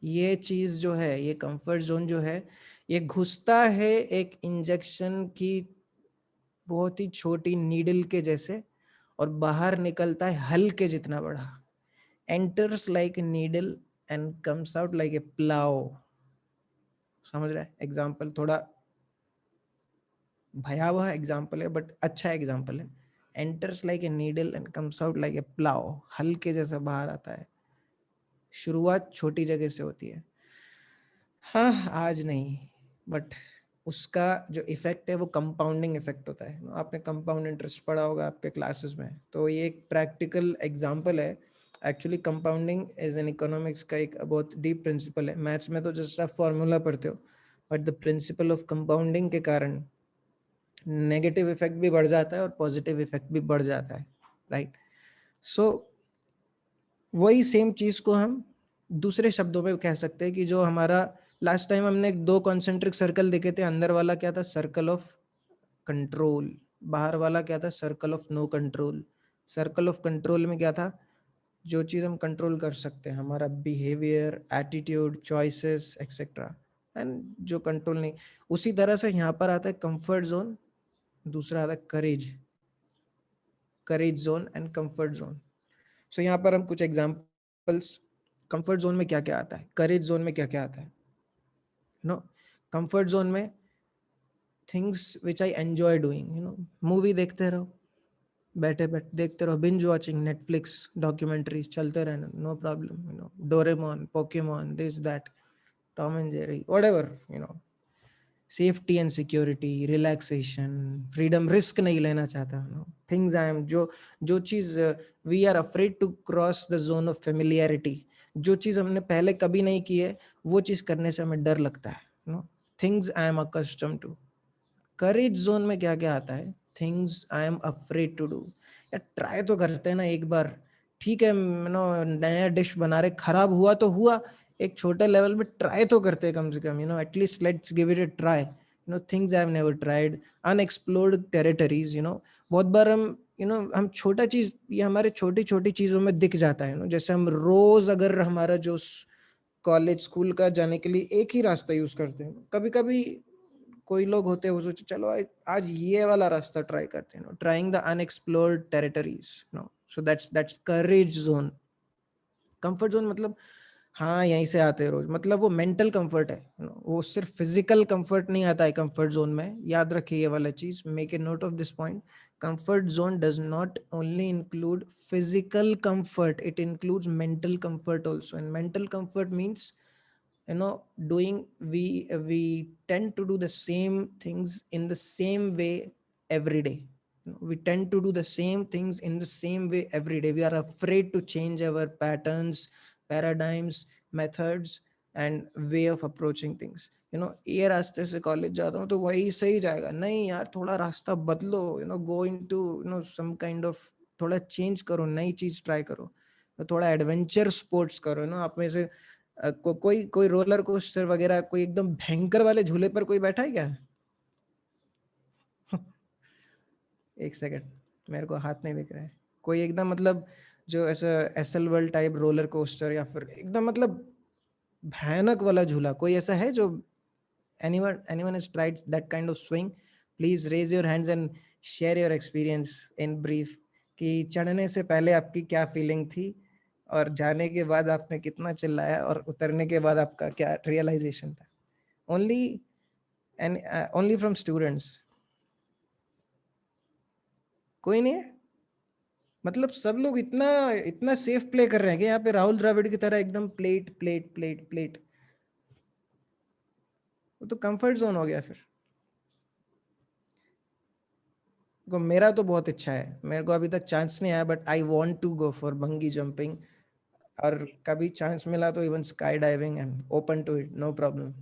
ये चीज जो है, ये कंफर्ट जोन जो है, ये घुसता है एक इंजेक्शन की बहुत ही छोटी नीडल के जैसे, और बाहर निकलता है हल के जितना बड़ा. Enters like a needle and comes out like a plough. समझ रहा है? एग्जाम्पल थोड़ा भयावह एग्जाम्पल है बट अच्छा एग्जाम्पल है. Enters like a needle and comes out like a plough. हल के जैसा बाहर आता है. शुरुआत छोटी जगह से होती है. हाँ, आज नहीं, बट उसका जो इफेक्ट है वो कंपाउंडिंग इफेक्ट होता है. आपने कंपाउंड इंटरेस्ट पढ़ा होगा आपके क्लासेस में, तो ये एक प्रैक्टिकल एग्जांपल है. Actually compounding as an economics का एक बहुत डीप प्रिंसिपल है. मैथ्स में तो जस्ट आप फॉर्मूला पढ़ते हो, but the principle of compounding के कारण नेगेटिव इफेक्ट भी बढ़ जाता है और पॉजिटिव इफेक्ट भी बढ़ जाता है. राइट? सो वही सेम चीज को हम दूसरे शब्दों में कह सकते हैं कि जो हमारा लास्ट टाइम हमने 2 कॉन्सेंट्रिक सर्कल देखे थे. अंदर वाला क्या था? Circle of control. बाहर वाला क्या था? Circle of no control. Circle of control में क्या था? जो चीज हम कंट्रोल कर सकते हैं, हमारा behaviour, attitude, choices etcetera. And जो कंट्रोल नहीं, उसी तरह से यहाँ पर आता है कंफर्ट जोन, दूसरा आता है करेज जोन एंड कंफर्ट जोन. सो यहाँ पर हम कुछ एग्जांपल्स, कंफर्ट जोन में क्या क्या आता है, करेज जोन में क्या क्या आता है. कंफर्ट जोन में things which I enjoy doing. Movie देखते रहो, बैठे देखते रहो, बिंज वॉचिंग, नेटफ्लिक्स डॉक्यूमेंट्रीज चलते रहना, no problem. Doraemon, Pokemon, this that, Tom and Jerry, whatever. Safety and security, relaxation, freedom, risk नहीं लेना चाहता. थिंग्स आई एम, जो चीज we are afraid to cross the zone of familiarity. जो चीज हमने पहले कभी नहीं की है वो चीज करने से हमें डर लगता है. Things I am accustomed to. Courage zone में क्या क्या आता है? Things I am afraid to do. या ट्राई तो करते हैं ना एक बार, ठीक है, नया डिश बना रहे, खराब हुआ तो हुआ, एक छोटे लेवल पे ट्राई तो करते हैं कम से कम. At least let's give it a try. Things I have never tried, unexplored territories. बहुत बार हम छोटा चीज, ये हमारे छोटी छोटी चीजों में दिख जाता है. जैसे हम रोज अगर हमारा जो कॉलेज स्कूल का जाने के लिए एक ही रास्ता यूज करते हैं, कभी कभी कोई लोग होते हैं वो सोचे चलो आज ये वाला रास्ता ट्राई करते हैं, trying the unexplored territories, so that's courage zone. Comfort zone मतलब हाँ यहीं से आते हैं रोज, मतलब वो मेंटल कंफर्ट है, वो सिर्फ फिजिकल कंफर्ट नहीं आता है कंफर्ट जोन में. याद रखिए ये वाला चीज, make a note of this point. Comfort zone does not only include physical comfort, it includes mental comfort also. And mental comfort means doing, we tend to do the same things in the same way every day. We tend to do the same things in the same way every day. We are afraid to change our patterns, paradigms, methods and way of approaching things. ये रास्ते से college जाता हूँ तो वही सही जाएगा, नहीं यार थोड़ा रास्ता बदलो, go into some kind of, थोड़ा चेंज करो, नई चीज ट्राई करो, थोड़ा एडवेंचर स्पोर्ट्स करो. आप में से कोई रोलर कोस्टर वगैरह, कोई एकदम भयंकर वाले झूले पर कोई बैठा है क्या? एक सेकंड, मेरे को हाथ नहीं दिख रहा है. कोई एकदम मतलब जो ऐसा Essel world type roller coaster या फिर एकदम मतलब भयानक वाला झूला, कोई ऐसा है जो anyone has tried that kind of swing? Please raise your hands and share your experience in brief कि चढ़ने से पहले आपकी क्या फीलिंग थी और जाने के बाद आपने कितना चिल्लाया और उतरने के बाद आपका क्या रियलाइजेशन था. Only from students. कोई नहीं है? मतलब सब लोग इतना इतना सेफ प्ले कर रहे हैं कि यहाँ पे राहुल द्रविड़ की तरह एकदम प्लेट प्लेट प्लेट प्लेट. वो तो कंफर्ट जोन हो गया फिर. को मेरा तो बहुत इच्छा है, मेरे को अभी तक चांस नहीं आया, but I want to go for bungee jumping. और कभी चांस मिला तो even sky diving, I am open to it, no problem.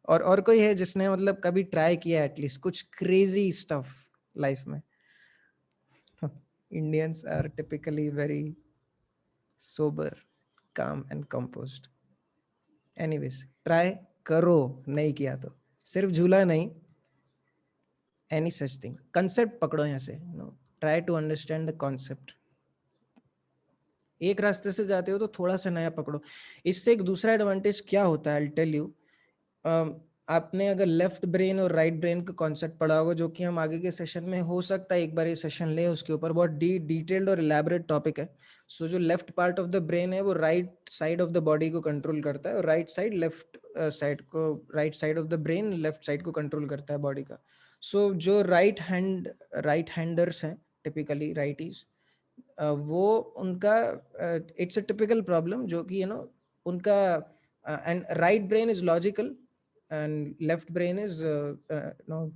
और कोई है जिसने मतलब कभी ट्राई किया एटलीस्ट कुछ क्रेजी स्टफ लाइफ में? Indians are typically very sober, calm and composed. Anyways, try करो, नहीं किया तो सिर्फ झूला नहीं, any such thing. Concept पकड़ो यहाँ से, try to understand the concept. एक रास्ते से जाते हो तो थोड़ा सा नया पकड़ो. इससे एक दूसरा एडवांटेज क्या होता है, I'll tell you. आपने अगर लेफ्ट ब्रेन और राइट ब्रेन का कॉन्सेप्ट पढ़ा होगा, जो कि हम आगे के सेशन में हो सकता है एक बार ये सेशन ले, उसके ऊपर बहुत डिटेल्ड और इलेबोरेट टॉपिक है. सो जो left part of the brain है वो right side of the body को कंट्रोल करता है, और राइट साइड लेफ्ट साइड को, right side of the brain left side को कंट्रोल करता है बॉडी का. सो जो राइट हैंडर्स हैं, टिपिकली राइटीज, वो उनका इट्स अ टिपिकल प्रॉब्लम जो कि उनका and right brain is logical and left brain is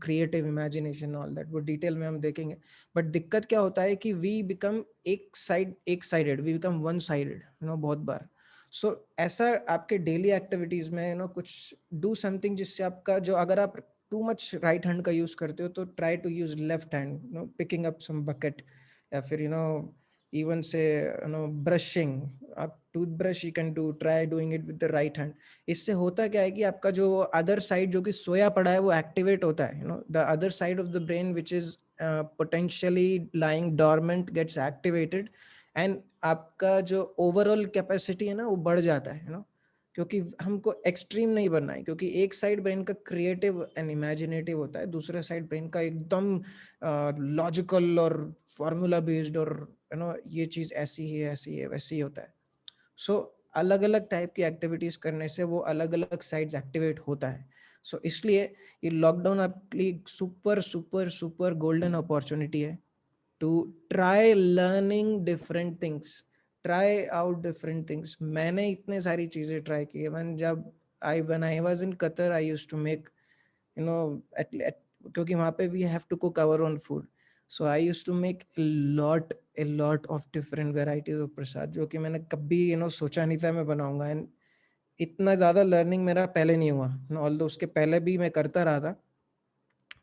creative imagination, all that वो डिटेल में हम देखेंगे. बट दिक्कत क्या होता है कि we become एक sided, we become one sided बहुत बार. सो ऐसा आपके डेली एक्टिविटीज में कुछ डू समथिंग जिससे आपका जो, अगर आप टू मच राइट हैंड का यूज करते हो तो try to use left hand, picking up some bucket, या फिर even say brushing, आप toothbrush you can do, try doing it with the right hand. इससे होता क्या है कि आपका जो अदर साइड जो कि सोया पड़ा है वो एक्टिवेट होता है, the other side of the brain which is potentially lying dormant gets activated, and आपका जो ओवरऑल कैपेसिटी है ना वो बढ़ जाता है, क्योंकि हमको एक्सट्रीम नहीं बनना है, क्योंकि एक साइड ब्रेन का क्रिएटिव एंड इमेजिनेटिव होता है, दूसरा साइड ब्रेन का एकदम लॉजिकल और फॉर्मूला बेस्ड, और ये चीज ऐसी ही है, ऐसी है, वैसी ही होता है. सो अलग अलग टाइप की एक्टिविटीज करने से वो अलग अलग साइड्स एक्टिवेट होता है. सो इसलिए ये लॉकडाउन आपके लिए super super super golden opportunity है to try learning different things, try out different things. मैंने इतने सारी चीजें ट्राई की है. when I was in Qatar, I used to make क्योंकि वहाँ पे we have to cook our own food, so I used to make a lot of different varieties of प्रसाद, जो कि मैंने कभी सोचा नहीं था मैं बनाऊंगा. एंड इतना ज़्यादा लर्निंग मेरा पहले नहीं हुआ, ऑल्दो उसके पहले भी मैं करता रहा था.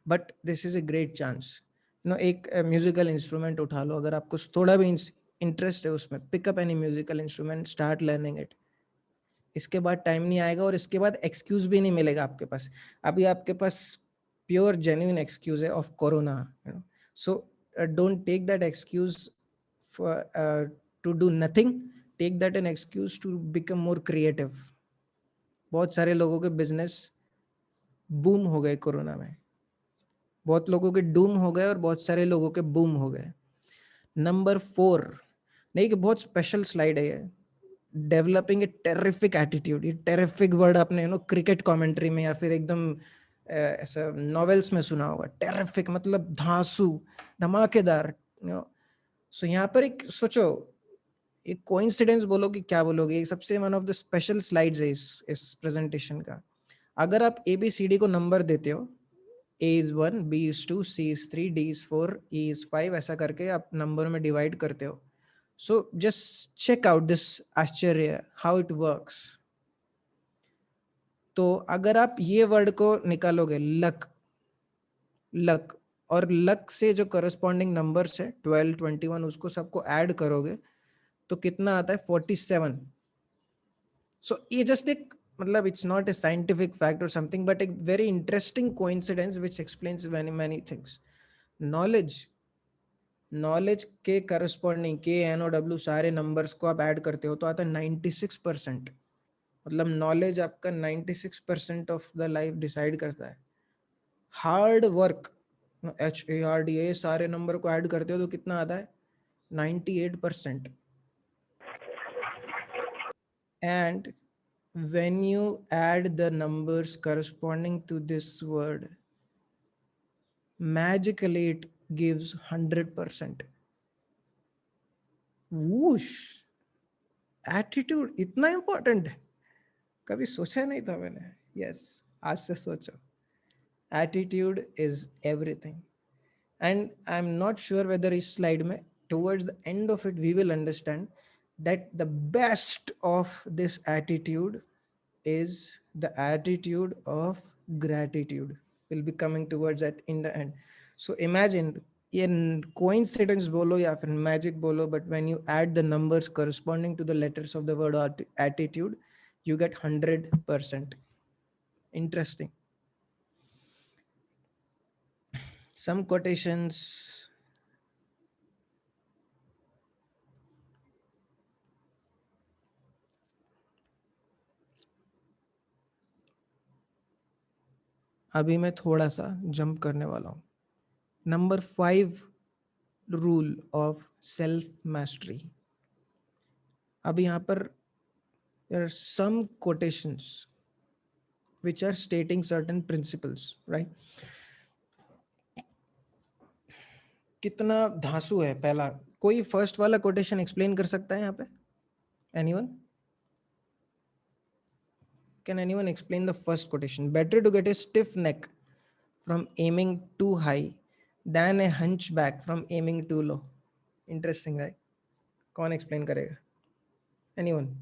But this is a great chance. एक म्यूजिकल इंस्ट्रूमेंट उठा लो, अगर आपको थोड़ा भी इंटरेस्ट है उसमें, pick up any musical instrument, start learning it. इसके बाद टाइम नहीं आएगा और इसके बाद एक्सक्यूज भी नहीं मिलेगा आपके पास. अभी आपके पास प्योर जेन्युइन एक्सक्यूज है of corona. So don't take that excuse to do nothing, take that an excuse to become more creative. बहुत सारे लोगों के बिजनेस बूम हो गए कोरोना में. बहुत लोगों के डूम हो गए और बहुत सारे लोगों के बूम हो गए। नंबर 4, नहीं कि बहुत स्पेशल स्लाइड है ये, डेवलपिंग ए टेरिफिक एटीट्यूड। ये टेरिफिक वर्ड आपने क्रिकेट कमेंट्री में या फिर एकदम ऐसा नॉवेल्स में सुना होगा। टेरिफिक मतलब धांसू, धमाकेदार। सो यहाँ पर एक सोचो, एक कोइंसिडेंस बोलो कि क्या बोलोगे, ये सबसे one of the special slides है इस प्रेजेंटेशन का। अगर आप ABCD को नंबर देते हो, A is 1, B is 2, C is 3, D is 4, E is 5, ऐसा करके आप नंबर में डिवाइड करते हो। So just check out this आश्चर्य, हाउ इट वर्क्स। तो अगर आप ये वर्ड को निकालोगे, लक, लक, और लक से जो करस्पॉन्डिंग नंबर्स है 12, 21, उसको सबको ऐड करोगे तो कितना आता है? 47। सो ये जस्ट एक मतलब it's not a scientific fact और समथिंग, बट एक very interesting coincidence which explains many many things. Knowledge के करस्पॉन्डिंग KNOW सारे नंबर्स को आप ऐड करते हो तो आता है 96%। मतलब नॉलेज आपका 96% ऑफ द लाइफ डिसाइड करता है। हार्ड वर्क, HARD सारे नंबर को ऐड करते हो तो कितना आता है? 98%। And when you add the numbers corresponding to this word, magically it gives 100%. Whoosh! Attitude इतना इंपॉर्टेंट है, कभी सोचा नहीं था मैंने। यस, आज से सोचो। Attitude is everything. And I am not sure whether इस स्लाइड में towards the end of it we will understand that the best of this attitude is the attitude of gratitude. We'll be coming towards that in the end. So imagine, in coincidence bolo ya फिर magic bolo, but when you add the numbers corresponding to the letters of the word attitude, you get 100%. Interesting. Some quotations. अभी मैं थोड़ा सा jump करने वाला हूँ। Number 5 rule of self mastery. अब यहाँ पर there are some quotations which are stating certain principles, right? कितना धांसू है पहला। कोई फर्स्ट वाला कोटेशन एक्सप्लेन कर सकता है यहाँ पे? Anyone? Can anyone explain the first quotation? Better to get a stiff neck from aiming too high than a hunchback from aiming too low. Interesting, right? कौन एक्सप्लेन करेगा? Anyone?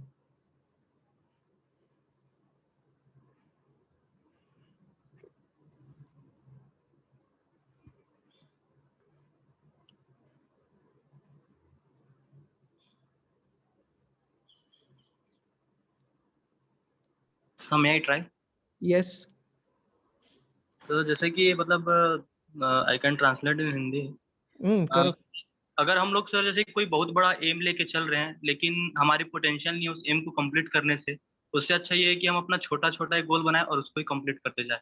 may I try? Yes. तो जैसे कि मतलब I can translate इन हिंदी। करो। अगर हम लोग सर जैसे कोई बहुत बड़ा एम लेके चल रहे हैं लेकिन हमारी पोटेंशियल नहीं है उस एम को कंप्लीट करने से, उससे अच्छा ये है कि हम अपना छोटा छोटा एक गोल बनाएं और उसको ही कंप्लीट करते जाए।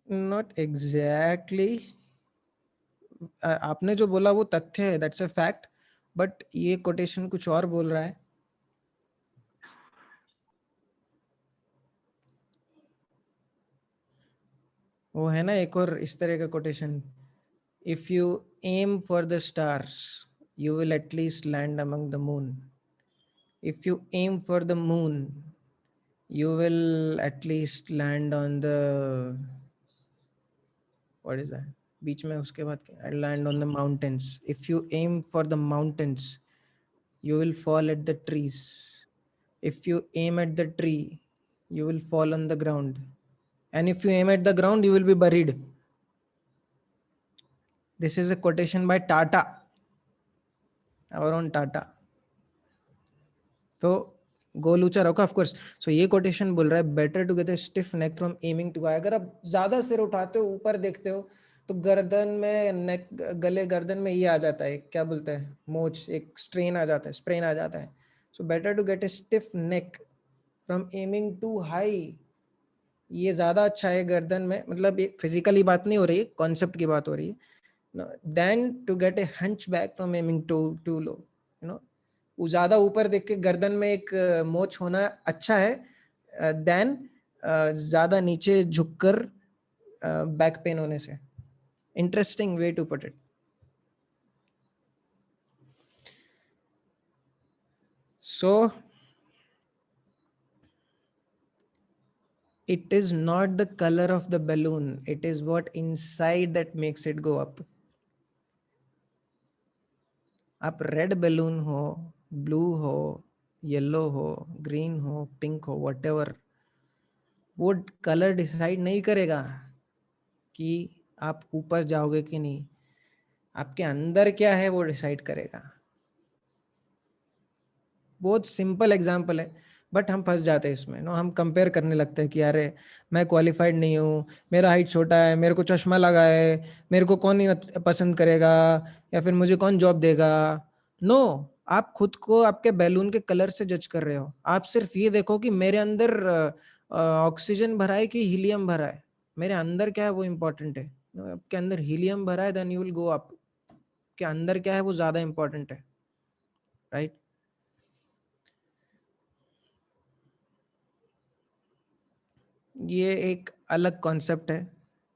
Not exactly. आपने जो बोला वो तथ्य है, दैट्स अ फैक्ट, बट ये कोटेशन कुछ और बोल रहा है। वो है ना एक और इस तरह का quotation, if you aim for the stars you will at least land among the moon, if you aim for the moon you will at least land on the, what is that बीच में उसके बाद land on the mountains, if you aim for the mountains you will fall at the trees, if you aim at the tree you will fall on the ground, and if you aim at the ground you will be buried. This is a quotation by Tata, our own Tata. तो गोल ऊंचा रखो of course. सो ये quotation बोल रहा है better to get a stiff neck from aiming too high. अगर आप ज्यादा सिर उठाते हो, ऊपर देखते हो, तो गर्दन में, नेक, गले गर्दन में ये आ जाता है, क्या बोलते हैं, मोच, एक स्ट्रेन आ जाता है, स्प्रेन आ जाता है। So better to get a stiff neck from aiming too high. ये ज्यादा अच्छा है गर्दन में, मतलब ये फिजिकली बात नहीं हो रही है, कॉन्सेप्ट की बात हो रही है, than to get a hunch back from aiming too low, you know, वो ज्यादा ऊपर देख के गर्दन में एक मोच होना अच्छा है देन ज्यादा नीचे झुककर बैक पेन होने से. Interesting way to put it. So it is not the color of the balloon, it is what inside that makes it go up. आप रेड बैलून हो, ब्लू हो, येलो हो, ग्रीन हो, पिंक हो, whatever, वो colour decide नहीं करेगा कि आप ऊपर जाओगे कि नहीं. आपके अंदर क्या है वो डिसाइड करेगा. बहुत सिंपल एग्जांपल है, बट हम फंस जाते हैं इसमें. हम कंपेयर करने लगते हैं कि अरे मैं क्वालिफाइड नहीं हूँ, मेरा हाइट छोटा है, मेरे को चश्मा लगा है, मेरे को कौन नहीं पसंद करेगा, या फिर मुझे कौन जॉब देगा. नो, आप खुद को आपके बैलून के कलर से जज कर रहे हो. आप सिर्फ ये देखो कि मेरे अंदर ऑक्सीजन भरा है कि हीलियम भरा है. मेरे अंदर क्या है वो इम्पोर्टेंट है. आपके अंदर हीलियम भरा है then you will go up. के अंदर क्या है वो ज्यादा इम्पोर्टेंट है, राइट. ये एक अलग कॉन्सेप्ट है.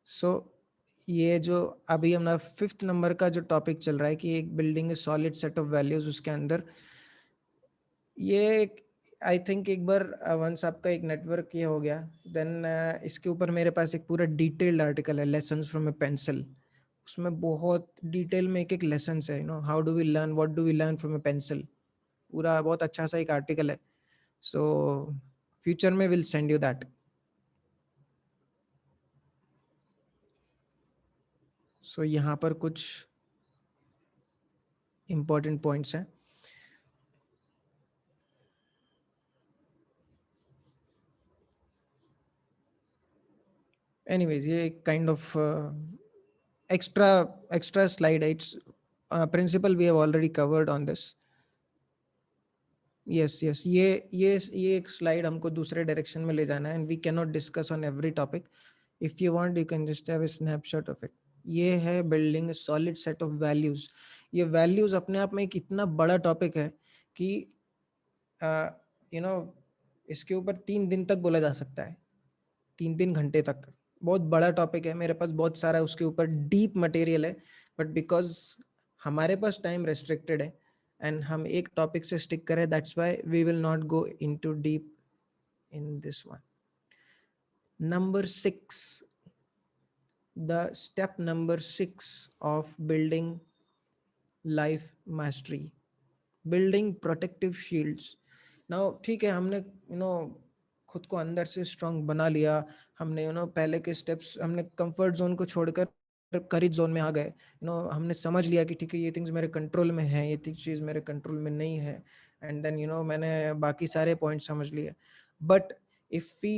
सो ये जो अभी हमारा 5th नंबर का जो टॉपिक चल रहा है कि एक building solid set of values, उसके अंदर ये आई थिंक एक बार वंस आपका एक नेटवर्क ये हो गया देन इसके ऊपर मेरे पास एक पूरा डिटेल्ड आर्टिकल है, लेसन्स फ्रॉम ए पेंसिल. उसमें बहुत डिटेल में एक एक लेसन है, how do we learn, what do we learn from a pencil. पूरा बहुत अच्छा सा एक आर्टिकल है. सो फ्यूचर में will send you that. So यहाँ पर कुछ इम्पोर्टेंट पॉइंट्स हैं. एनीवेज ये एक काइंड ऑफ एक्स्ट्रा स्लाइड है. It's principle we have already covered on this. Yes ये एक स्लाइड हमको दूसरे डायरेक्शन में ले जाना है and we can not discuss on every topic. If you want you can just have a snapshot of it. ये है building solid set of values. ये वैल्यूज अपने आप में एक इतना बड़ा टॉपिक है कि इसके ऊपर 3 दिन तक बोला जा सकता है, 3 घंटे तक. बहुत बड़ा टॉपिक है, मेरे पास बहुत सारा उसके ऊपर डीप मटेरियल है, बट बिकॉज हमारे पास टाइम रेस्ट्रिक्टेड है एंड हम एक टॉपिक से स्टिक करें, that's why we will not go into deep in this one. Number 6, the step number 6 of building life mastery, building protective shields. Now ठीक है, हमने खुद को अंदर से स्ट्रांग बना लिया, हमने पहले के स्टेप्स, हमने कंफर्ट जोन को छोड़कर करेज जोन में आ गए. हमने समझ लिया कि ठीक है ये थिंग्स मेरे कंट्रोल में है, ये चीज़ मेरे कंट्रोल में नहीं है, एंड देन मैंने बाकी सारे पॉइंट समझ लिए. But if we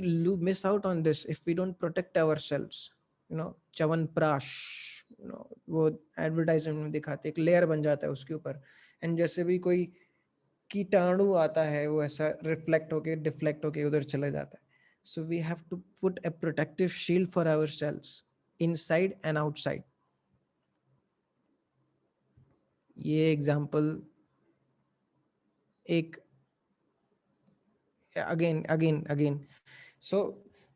miss out on this, if we don't protect ourselves, chyawanprash, वो एडवर्टाइजमेंट में दिखाते, एक लेयर बन जाता है उसके ऊपर, एंड जैसे भी कोई कीटाणु आता है वो ऐसा रिफ्लेक्ट होके डिफ्लेक्ट होके उधर चले जाता है. So we have to put a protective shield for ourselves inside and outside. ये एग्जांपल एक अगेन. सो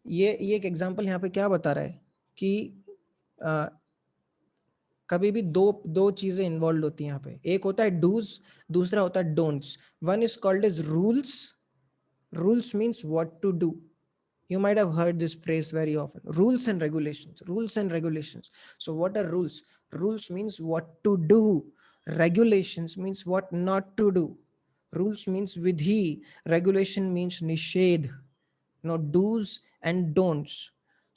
ये एक एग्जांपल यहाँ पे क्या बता रहा है कि कभी भी दो चीजें इन्वॉल्व होती हैं यहाँ पे. एक होता है डूज, दूसरा होता है don'ts. One is called as rules. Rules means what to do. You might have heard this phrase very often. Rules and regulations. Rules and regulations. So what are rules? Rules means what to do. Regulations means what not to do. Rules means vidhi. Regulation means nishedh. Do's and don'ts.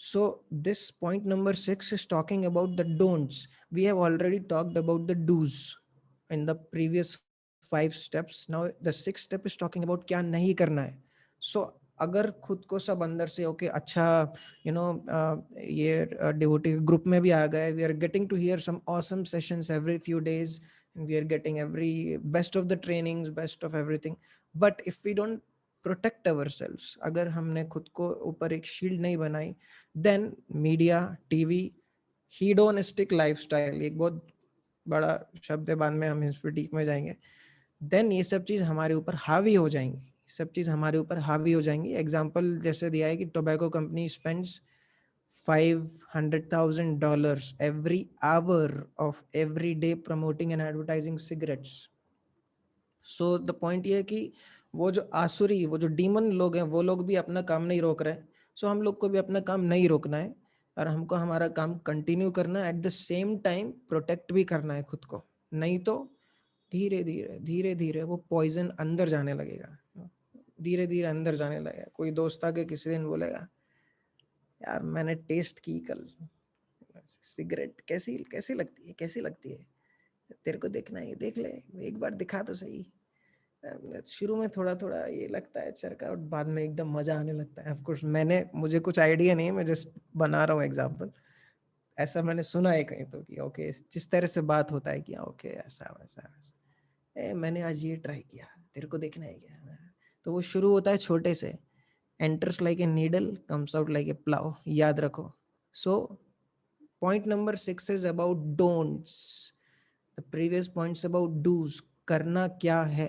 So this point number 6 is talking about the don'ts. We have already talked about the do's in the previous 5 steps. Now the 6th step is talking about क्या नहीं करना है. So अगर खुद को सब अंदर से ओके अच्छा ये डिवोटिव ग्रुप में भी आ गए, we are getting to hear some awesome sessions every few days and we are getting every best of the trainings, best of everything, but if we don't protect our selves, अगर हमने खुद को ऊपर एक शील्ड नहीं बनाई, then media, TV, हीडोनिस्टिक lifestyle, एक बहुत बड़ा शब्द है, बाद में हम इस पर डीप में जाएंगे, देन ये सब चीज़ हमारे ऊपर हावी हो जाएंगी, सब चीज़ हमारे ऊपर हावी हो जाएंगी। एग्जाम्पल जैसे दिया है कि tobacco company spends $500,000 every hour of every day promoting and advertising cigarettes. So the point ये है कि वो जो आसुरी, वो जो डीमन लोग हैं, वो लोग भी अपना काम नहीं रोक रहे। सो हम लोग को भी अपना काम नहीं रोकना है और हमको हमारा काम कंटिन्यू करना है, at the same time protect भी करना है खुद को, नहीं तो धीरे धीरे धीरे धीरे वो पॉइजन अंदर जाने लगेगा, धीरे धीरे अंदर जाने लगेगा। कोई दोस्त आके किसी दिन बोलेगा, यार मैंने टेस्ट की कल सिगरेट, कैसी कैसी लगती है, कैसी लगती है, तेरे को देखना है, देख ले, एक बार दिखा तो सही। शुरू में थोड़ा थोड़ा ये लगता है चरका, और बाद में एकदम मजा आने लगता है। ऑफ कोर्स मुझे कुछ आइडिया नहीं है, मैं जस्ट बना रहा हूँ एग्जांपल, ऐसा मैंने सुना है कहीं तो कि ओके जिस तरह से बात होता है कि ओके ऐसा वैसा वैसा, मैंने आज ये ट्राई किया, तेरे को देखना है क्या। तो वो शुरू होता है छोटे से, enters like a needle, comes out like a plow, याद रखो। So point number 6 is about don'ts, the previous points about do's, करना क्या है।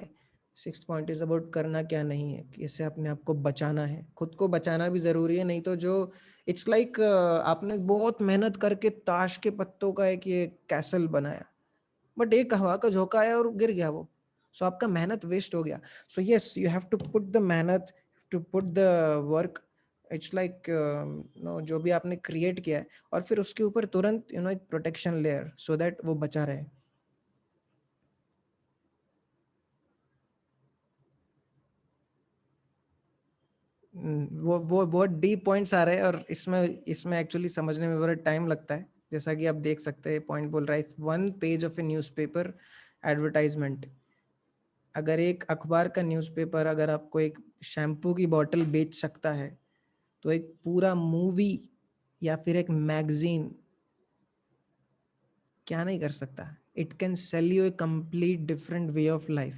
6th point is about करना क्या नहीं है, कैसे अपने आप को बचाना है। खुद को बचाना भी जरूरी है, नहीं तो जो इट्स लाइक आपने बहुत मेहनत करके ताश के पत्तों का एक ये कैसल बनाया, बट एक हवा का झोंका आया और गिर गया वो, सो आपका मेहनत वेस्ट हो गया। So yes, you have to put the मेहनत, to put the work, it's like no जो भी आपने क्रिएट किया है, और फिर उसके ऊपर तुरंत एक प्रोटेक्शन लेयर, सो दैट वो बचा रहे। वो बहुत डीप पॉइंट्स आ रहे हैं, और इसमें एक्चुअली समझने में बड़ा टाइम लगता है। जैसा कि आप देख सकते हैं, पॉइंट बोल रहा है 1 page of A newspaper advertisement. अगर एक अखबार का न्यूज़पेपर अगर आपको एक शैम्पू की बोतल बेच सकता है, तो एक पूरा मूवी या फिर एक मैगजीन क्या नहीं कर सकता। It can sell U A complete different way of life,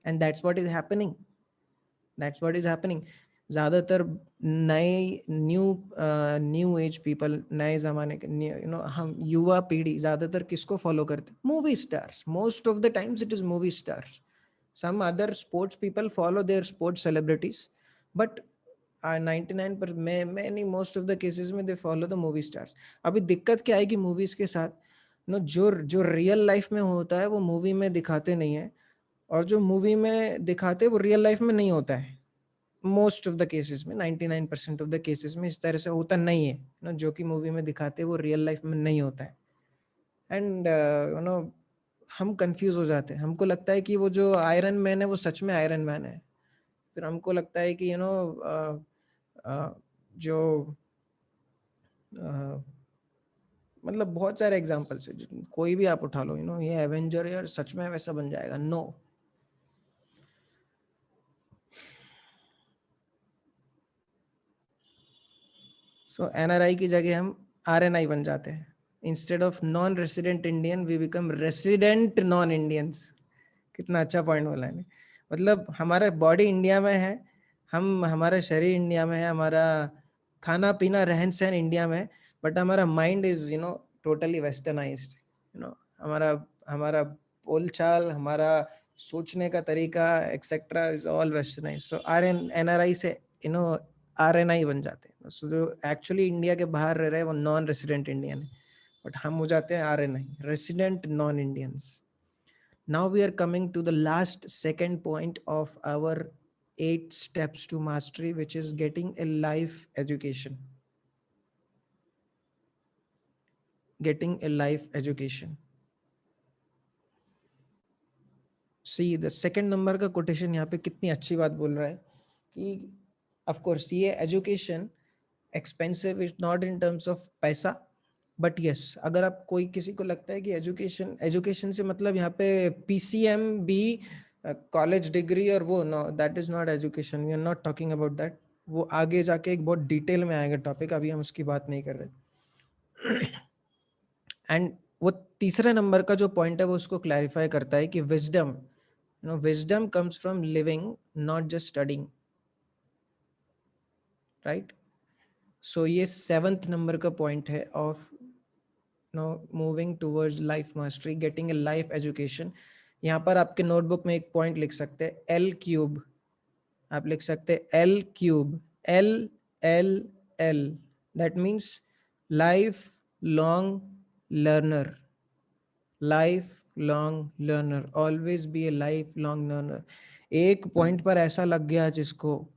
and that's what is happening, that's what is happening. ज़्यादातर नए न्यू एज पीपल, नए ज़माने के हम युवा पीढ़ी ज़्यादातर किसको फॉलो करते? Movie stars. Most of the times it is movie stars. Some other sports people follow their sports celebrities, but 99% many most of the cases में they follow the movie stars. अभी दिक्कत क्या आएगी मूवीज के साथ, जो real life में होता है वो मूवी में दिखाते नहीं है, और जो मूवी में दिखाते वो रियल लाइफ में नहीं होता है। मोस्ट ऑफ द केसेस में, 99% ऑफ द केसेस में इस तरह से होता नहीं है। जो कि मूवी में दिखाते वो रियल लाइफ में नहीं होता है। एंड हम कंफ्यूज हो जाते हैं, हमको लगता है कि वो जो आयरन मैन है वो सच में आयरन मैन है, फिर हमको लगता है कि जो मतलब बहुत सारे एग्जांपल्स है, कोई भी आप उठा लो, ये एवेंजर यार सच में वैसा बन जाएगा, नो। सो एनआरआई की जगह हम आरएनआई बन जाते हैं। Instead of non resident Indian we become resident non Indians. कितना अच्छा पॉइंट बोला है। मतलब हमारा बॉडी इंडिया में है, हमारा शरीर इंडिया में है, हमारा खाना पीना रहन सहन इंडिया में है, बट हमारा माइंड इज टोटली वेस्टर्नाइज्ड। हमारा बोलचाल, हमारा सोचने का तरीका etcetera is all westernised. So NRI से आरएनआई बन जाते हैं। सो जो एक्चुअली इंडिया के बाहर रह रहे हैं वो नॉन रेसिडेंट इंडियन है, बट हम हो जाते हैं RNI, resident non Indians. Now we are coming to the last second point of our 8 steps to mastery, which is getting a life education. Getting a life education. See, the second number का quotation यहाँ पे कितनी अच्छी बात बोल रहा है कि of course ये education expensive is not in terms of पैसा, बट यस अगर आप कोई किसी को लगता है कि एजुकेशन से मतलब यहाँ पे PCM भी कॉलेज डिग्री और वो, no that is not education, we are not talking about that. वो आगे जाके एक बहुत डिटेल में आएगा टॉपिक, अभी हम उसकी बात नहीं कर रहे। एंड वो तीसरे नंबर का जो पॉइंट है वो उसको क्लैरिफाई करता है कि wisdom comes from living, not just studying. Right. So ये 7th नंबर का पॉइंट है of no moving towards life mastery, getting a life education. यहाँ पर आपके नोटबुक में एक पॉइंट लिख सकते हैं एल क्यूब. आप लिख सकते हैं L cube, L L L. That means life long learner. Life long learner, always be a life long learner. एक पॉइंट पर ऐसा लग गया जिसको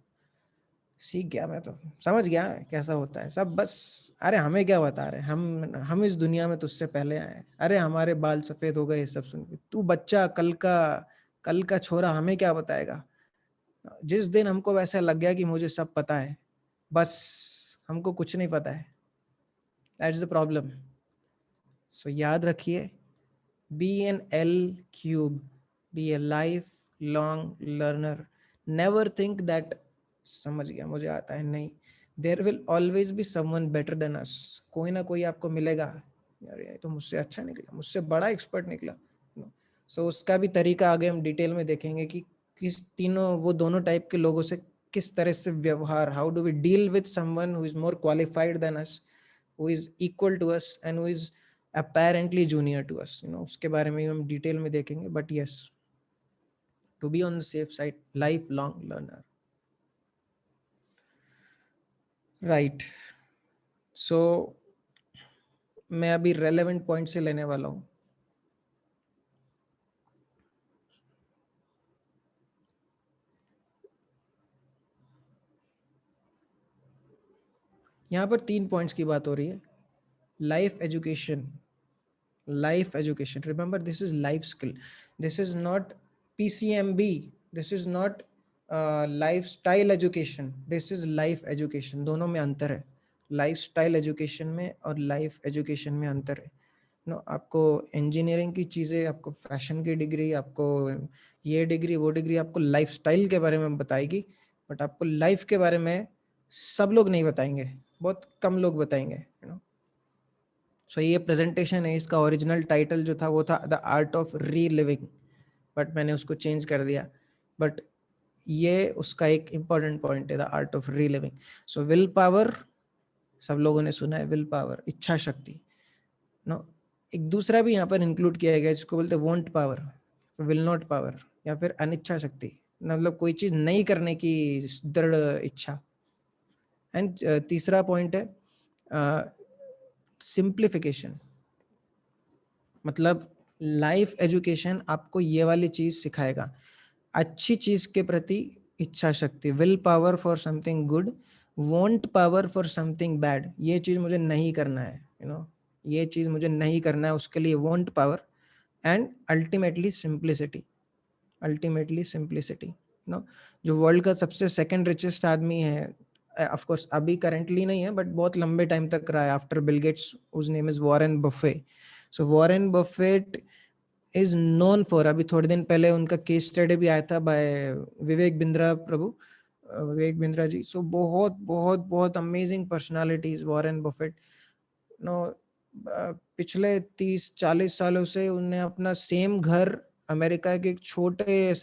सीख गया, मैं तो समझ गया कैसा होता है सब. बस अरे हमें क्या बता रहे, हम इस दुनिया में तुझसे पहले आए. अरे हमारे बाल सफेद हो गए ये सब सुन के. तू बच्चा, कल का छोरा, हमें क्या बताएगा. जिस दिन हमको वैसा लग गया कि मुझे सब पता है, बस हमको कुछ नहीं पता है. That's the problem. सो याद रखिए, be an L cube, be a life long learner. Never think that समझ गया, मुझे आता है. नहीं, there will always be someone better than us. कोई ना कोई आपको मिलेगा, यार ये तो मुझसे अच्छा निकला, मुझसे बड़ा एक्सपर्ट निकला. सो उसका भी तरीका आगे हम डिटेल में देखेंगे कि किस वो दोनों टाइप के लोगों से किस तरह से व्यवहार, how do we deal with someone who is more qualified than us, who is equal to us and who is apparently junior to us. उसके बारे में हम डिटेल में देखेंगे. But yes, to be on the safe side, lifelong learner. Right. So मैं अभी relevant point से लेने वाला हूँ. यहाँ पर 3 पॉइंट्स की बात हो रही है. Life education, life education. Remember, this is life skill. This is not PCMB. This is not lifestyle education. This is life education. दोनों में अंतर है. लाइफस्टाइल एजुकेशन में और लाइफ एजुकेशन में अंतर है. आपको इंजीनियरिंग की चीज़ें, आपको फैशन की डिग्री, आपको ये डिग्री वो डिग्री आपको लाइफस्टाइल के बारे में बताएगी, बट आपको लाइफ के बारे में सब लोग नहीं बताएंगे, बहुत कम लोग बताएंगे. सो ये प्रेजेंटेशन है, इसका ओरिजिनल टाइटल जो था वो था द आर्ट ऑफ री लिविंग, बट मैंने उसको चेंज कर दिया. बट ये उसका एक इम्पॉर्टेंट पॉइंट है, द आर्ट ऑफ री लिविंग. सो विल पावर, सब लोगों ने सुना है विल पावर, इच्छा शक्ति. एक दूसरा भी यहाँ पर इंक्लूड किया गया जिसको बोलते हैं want power, will not power, या फिर अनिच्छा शक्ति, मतलब कोई चीज नहीं करने की दृढ़ इच्छा. एंड तीसरा पॉइंट है सिंप्लीफिकेशन. मतलब लाइफ एजुकेशन आपको ये वाली चीज सिखाएगा, अच्छी चीज के प्रति इच्छा शक्ति, will power for something good, want power for something bad. ये चीज मुझे नहीं करना है, ये चीज मुझे नहीं करना है, उसके लिए want power. And ultimately simplicity, जो वर्ल्ड का सबसे सेकंड रिचेस्ट आदमी है, ऑफ कोर्स अभी करेंटली नहीं है बट बहुत लंबे टाइम तक रहा है, आफ्टर बिल गेट्स, उस name is Warren Buffett. So Warren Buffett is known for, अभी थोड़े दिन पहले उनका केस स्टडी भी आया था बाय विवेक बिंद्रा जी. सो बहुत बहुत बहुत अमेजिंग पर्सनालिटीज वॉरेन बफेट. पिछले 30-40 सालों से उन्हें अपना सेम घर अमेरिका के एक छोटे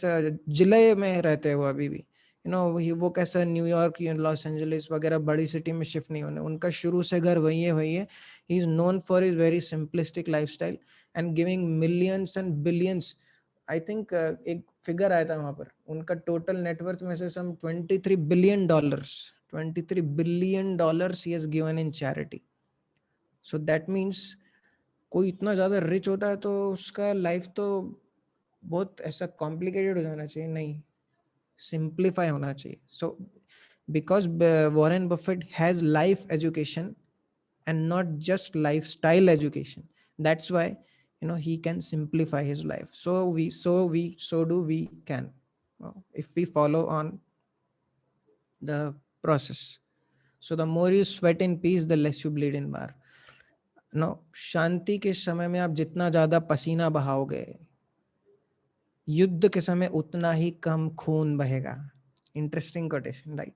जिले में रहते हैं वो अभी भी. वो कैसा न्यूयॉर्क, लॉस एंजलिस वगैरह बड़ी सिटी में शिफ्ट नहीं होने, उनका शुरू से घर वही है. He is known for his very simplistic lifestyle and giving millions and billions. I think एक फिगर आया था वहां पर, उनका टोटल नेटवर्थ में से सम $23 billion he has given in charity. So that means कोई इतना ज्यादा रिच होता है तो उसका लाइफ तो बहुत ऐसा कॉम्प्लिकेटेड हो जाना चाहिए, नहीं, सिंप्लीफाई होना चाहिए. So because Warren Buffett has life education and not just lifestyle education, that's why he can simplify his life. So do we can, if we follow on the process. So the more you sweat in peace, the less you bleed in war. शांति के समय में आप जितना ज्यादा पसीना बहाओगे, युद्ध के समय उतना ही कम खून बहेगा. Interesting quotation, right?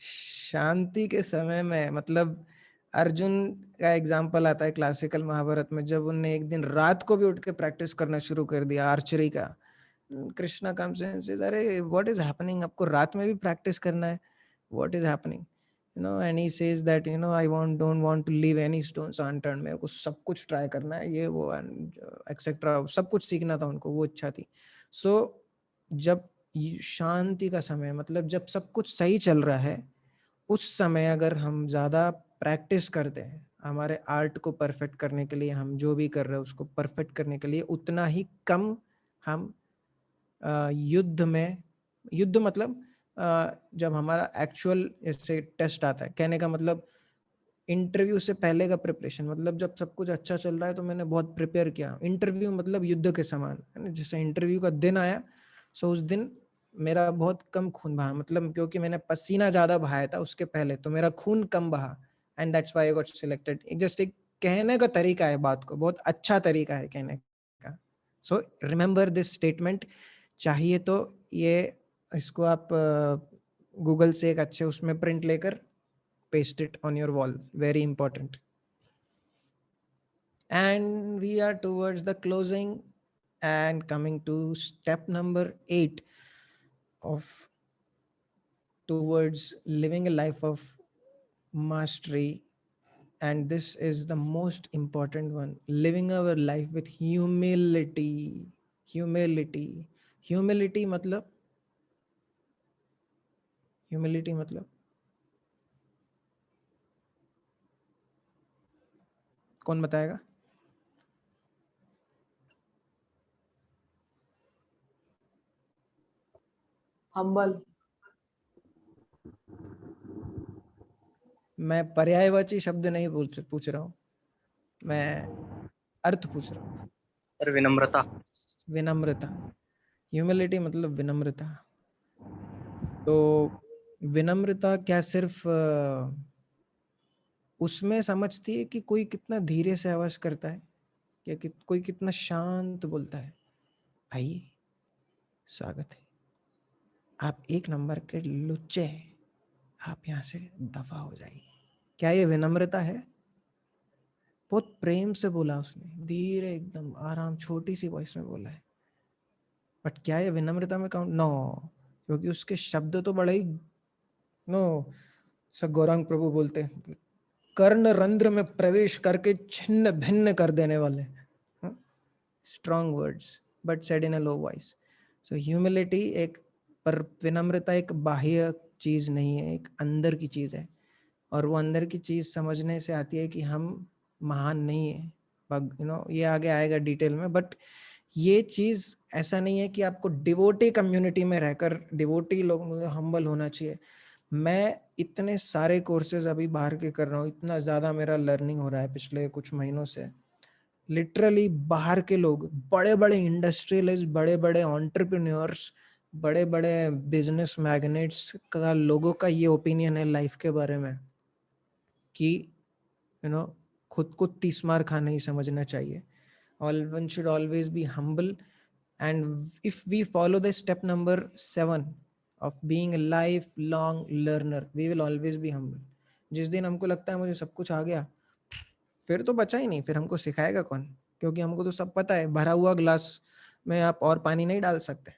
शांति के समय में, मतलब अर्जुन का एग्जाम्पल आता है क्लासिकल महाभारत में, जब उनने एक दिन रात को भी उठ के प्रैक्टिस करना शुरू कर दिया आर्चरी का. कृष्णा कम्स इन सेज, अरे व्हाट इज हैपनिंग, आपको रात में भी प्रैक्टिस करना है, what is happening, you know. And he says that you know I don't want to leave any stones unturned, मेरे को सब कुछ ट्राई करना है, ये वो एंड एक्सेट्रा, सब कुछ सीखना था उनको, वो इच्छा थी. सो जब शांति का समय, मतलब जब सब कुछ सही चल रहा है, उस समय अगर हम ज़्यादा प्रैक्टिस करते हैं हमारे आर्ट को परफेक्ट करने के लिए, हम जो भी कर रहे हैं उसको परफेक्ट करने के लिए, उतना ही कम हम युद्ध मतलब जब हमारा एक्चुअल जैसे टेस्ट आता है, कहने का मतलब इंटरव्यू से पहले का प्रिपरेशन, मतलब जब सब कुछ अच्छा चल रहा है तो मैंने बहुत प्रिपेयर किया. इंटरव्यू मतलब युद्ध के समान है ना. जैसे इंटरव्यू का दिन आया, सो उस दिन मेरा बहुत कम खून बहा, मतलब क्योंकि मैंने पसीना ज्यादा बहाया था उसके पहले, तो मेरा खून कम बहा, and that's why I got selected. Just एक कहने का तरीका है, बात को बहुत अच्छा तरीका है कहने का. So remember this statement. चाहिए तो ये इसको आप गूगल से एक अच्छे उसमें प्रिंट लेकर paste it on your wall, very important. And we are towards the closing and coming to step number 8 of towards living a life of mastery, and this is the most important one, living our life with humility. humility मतलब कौन बताएगा? Humble. मैं पर्यायवाची शब्द नहीं पूछ रहा हूँ, मैं अर्थ पूछ रहा हूँ. सर विनम्रता. विनम्रता. ह्यूमिलिटी मतलब विनम्रता. तो विनम्रता क्या सिर्फ उसमें समझती है कि कोई कितना धीरे से आवाज करता है, या कोई कितना शांत बोलता है. आइए, स्वागत है, आप 1 नंबर के लुच्चे हैं, आप यहाँ से दफा हो जाइए. क्या ये विनम्रता है? बहुत प्रेम से बोला उसने, धीरे एकदम आराम छोटी सी वॉइस में बोला है, बट क्या ये विनम्रता में काउंट? नो, क्योंकि उसके शब्द तो बड़े ही नो. सर गौरांग प्रभु बोलते हैं, कर्ण रंध्र में प्रवेश करके छिन्न भिन्न कर देने वाले. Strong words but said in a low voice. So humility एक, पर विनम्रता एक बाह्य चीज नहीं है, एक अंदर की चीज है. और वो अंदर की चीज समझने से आती है कि हम महान नहीं है. यू नो, ये आगे आएगा डिटेल में, बट ये चीज ऐसा नहीं है कि आपको डिवोटी कम्युनिटी में रहकर डिवोटी लोग हम्बल होना चाहिए. मैं इतने सारे कोर्सेज अभी बाहर के कर रहा हूँ, इतना ज़्यादा मेरा लर्निंग हो रहा है पिछले कुछ महीनों से. लिटरली बाहर के लोग, बड़े बड़े इंडस्ट्रियलिस्ट, बड़े बड़े एंटरप्रेन्योर्स, बड़े बड़े बिजनेस मैग्नेट्स का लोगों का ये ओपिनियन है लाइफ के बारे में कि यू नो खुद को 30 मार खा नहीं समझना चाहिए. One should always be humble, and if we follow the step number 7 of being a lifelong learner, we will always be humble. जिस दिन हमको लगता है मुझे सब कुछ आ गया, फिर तो बचा ही नहीं, फिर हमको सिखाएगा कौन? क्योंकि हमको तो सब पता है, भरा हुआ ग्लास में आप और पानी नहीं डाल सकते.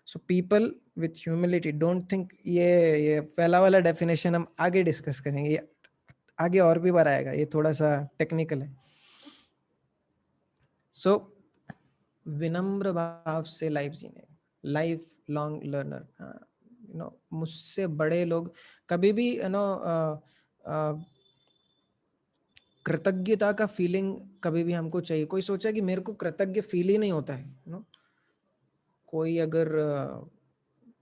So people with humility, don't think ये पहला वाला डेफिनेशन हम आगे डिस्कस करेंगे, ये आगे और भी बार आएगा, ये थोड़ा सा टेक्निकल है. सो विनम्र भाव से लाइफ जीने, life long learner. You know, मुझसे बड़े लोग कभी भी यू नो कृतज्ञता का फीलिंग कभी भी हमको चाहिए. कोई सोचा कि मेरे को कृतज्ञ फील ही नहीं होता है, यू नो. कोई अगर